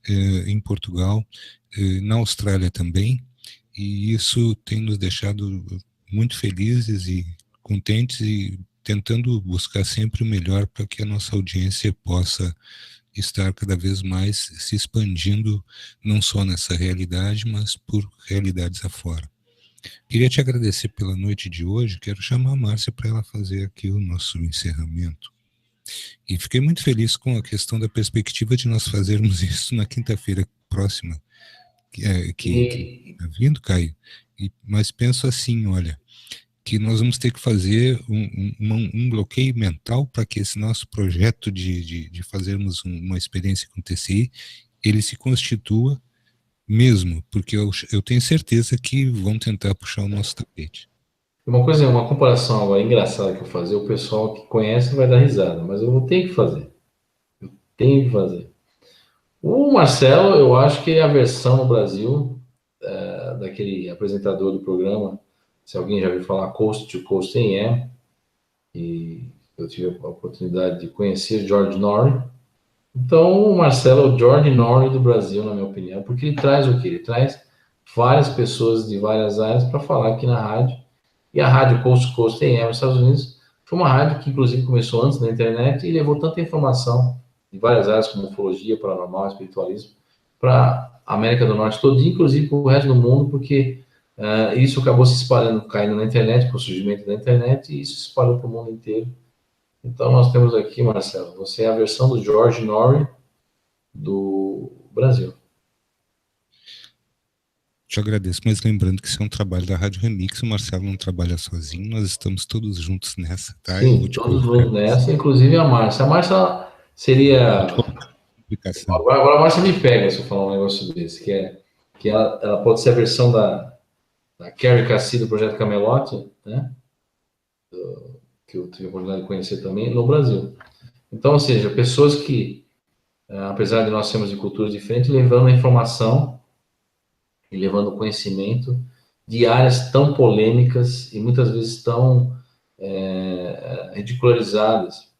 B: em Portugal, na Austrália também, e isso tem nos deixado muito felizes e contentes e tentando buscar sempre o melhor para que a nossa audiência possa estar cada vez mais se expandindo, não só nessa realidade, mas por realidades afora. Queria te agradecer pela noite de hoje, quero chamar a Márcia para ela fazer aqui o nosso encerramento. E fiquei muito feliz com a questão da perspectiva de nós fazermos isso na quinta-feira próxima, que está vindo, Caio. Mas penso assim, olha, que nós vamos ter que fazer um bloqueio mental para que esse nosso projeto de fazermos uma experiência com TCI, ele se constitua mesmo, porque eu tenho certeza que vão tentar puxar o nosso tapete.
C: Uma comparação agora engraçada que eu vou fazer, o pessoal que conhece vai dar risada, mas eu vou ter que fazer. Eu tenho que fazer. O Marcelo, eu acho que é a versão no Brasil daquele apresentador do programa, se alguém já ouviu falar Coast to Coast AM, e eu tive a oportunidade de conhecer George Norrie. Então, o Marcelo é o George Norrie do Brasil, na minha opinião, porque ele traz o quê? Ele traz várias pessoas de várias áreas para falar aqui na rádio. E a rádio Coast to Coast AM nos Estados Unidos foi uma rádio que, inclusive, começou antes da internet e levou tanta informação de várias áreas, como ufologia, paranormal, espiritualismo, para a América do Norte toda, inclusive para o resto do mundo, porque isso acabou se espalhando, caindo na internet, com o surgimento da internet, e isso se espalhou para o mundo inteiro. Então, nós temos aqui, Marcelo, você é a versão do George Norrie do Brasil.
B: Te agradeço, mas lembrando que isso é um trabalho da Rádio Remix, o Marcelo não trabalha sozinho, nós estamos todos juntos nessa, tá?
C: Sim, todos juntos nessa, inclusive a Márcia. A Márcia seria... Agora a Márcia me pega se eu falar um negócio desse, que ela pode ser a versão da Carrie Cassie do Projeto Camelote, né? Que eu tive a oportunidade de conhecer também, no Brasil. Então, ou seja, pessoas que, apesar de nós sermos de culturas diferentes, levando a informação e levando o conhecimento de áreas tão polêmicas e muitas vezes tão ridicularizadas,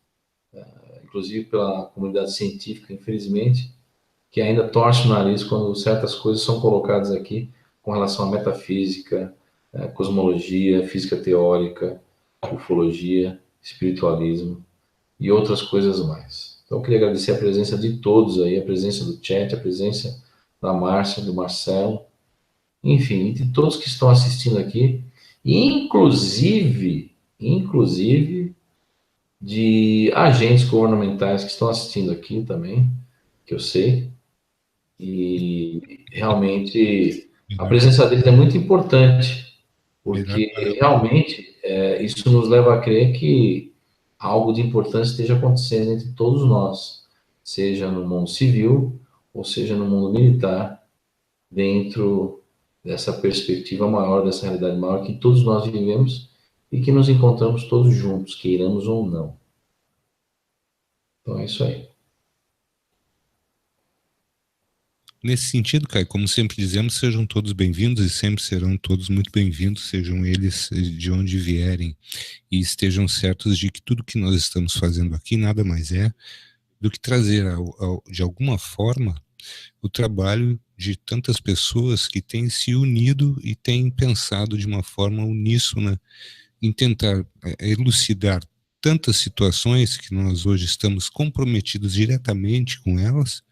C: inclusive pela comunidade científica, infelizmente, que ainda torce o nariz quando certas coisas são colocadas aqui com relação à metafísica, cosmologia, física teórica, ufologia, espiritualismo e outras coisas mais. Então, eu queria agradecer a presença de todos aí, a presença do chat, a presença da Márcia, do Marcelo, enfim, de todos que estão assistindo aqui, inclusive de agentes governamentais que estão assistindo aqui também, que eu sei, e realmente a presença deles é muito importante, porque realmente isso nos leva a crer que algo de importância esteja acontecendo entre todos nós, seja no mundo civil ou seja no mundo militar, dentro dessa perspectiva maior, dessa realidade maior que todos nós vivemos e que nos encontramos todos juntos, queiramos ou não. Então é isso aí.
B: Nesse sentido, Caio, como sempre dizemos, sejam todos bem-vindos e sempre serão todos muito bem-vindos, sejam eles de onde vierem, e estejam certos de que tudo que nós estamos fazendo aqui nada mais é do que trazer, de alguma forma, o trabalho de tantas pessoas que têm se unido e têm pensado de uma forma uníssona em tentar elucidar tantas situações que nós hoje estamos comprometidos diretamente com elas,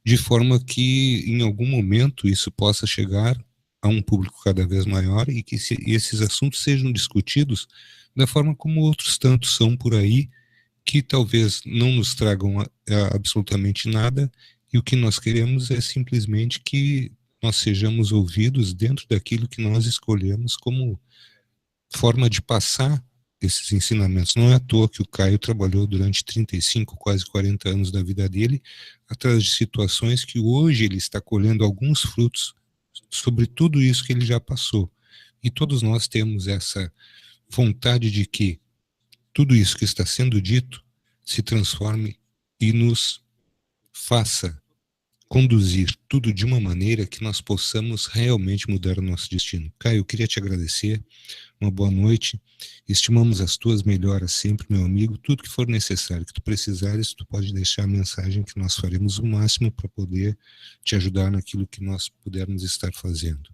B: de forma que em algum momento isso possa chegar a um público cada vez maior e que esses assuntos sejam discutidos da forma como outros tantos são por aí, que talvez não nos tragam absolutamente nada, e o que nós queremos é simplesmente que nós sejamos ouvidos dentro daquilo que nós escolhemos como forma de passar esses ensinamentos. Não é à toa que o Caio trabalhou durante 35, quase 40 anos da vida dele, atrás de situações que hoje ele está colhendo alguns frutos sobre tudo isso que ele já passou. E todos nós temos essa vontade de que tudo isso que está sendo dito se transforme e nos faça conduzir tudo de uma maneira que nós possamos realmente mudar o nosso destino. Caio, eu queria te agradecer, uma boa noite, estimamos as tuas melhoras sempre, meu amigo, tudo que for necessário, que tu precisares, tu pode deixar a mensagem que nós faremos o máximo para poder te ajudar naquilo que nós pudermos estar fazendo.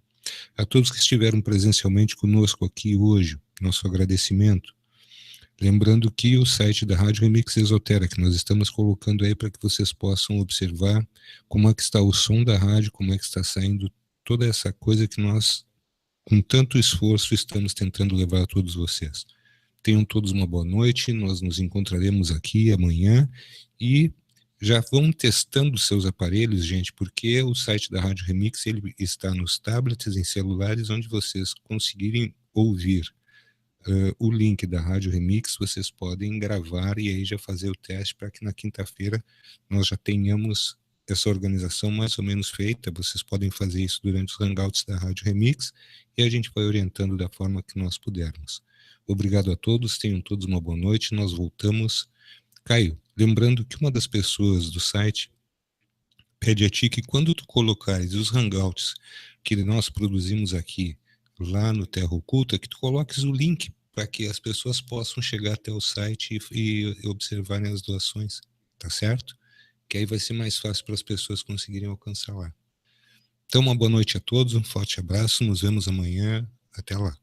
B: A todos que estiveram presencialmente conosco aqui hoje, nosso agradecimento. Lembrando que o site da Rádio Remix Esotera, que nós estamos colocando aí para que vocês possam observar como é que está o som da rádio, como é que está saindo toda essa coisa que nós, com tanto esforço, estamos tentando levar a todos vocês. Tenham todos uma boa noite, nós nos encontraremos aqui amanhã e já vão testando seus aparelhos, gente, porque o site da Rádio Remix ele está nos tablets, em celulares, onde vocês conseguirem ouvir o link da Rádio Remix, vocês podem gravar e aí já fazer o teste para que na quinta-feira nós já tenhamos essa organização mais ou menos feita. Vocês podem fazer isso durante os hangouts da Rádio Remix e a gente vai orientando da forma que nós pudermos. Obrigado a todos, tenham todos uma boa noite, nós voltamos. Caio, lembrando que uma das pessoas do site pede a ti que quando tu colocares os hangouts que nós produzimos aqui lá no Terra Oculta, que tu coloques o link para que as pessoas possam chegar até o site e observarem as doações, tá certo? Que aí vai ser mais fácil para as pessoas conseguirem alcançar lá. Então, uma boa noite a todos, um forte abraço, nos vemos amanhã, até lá.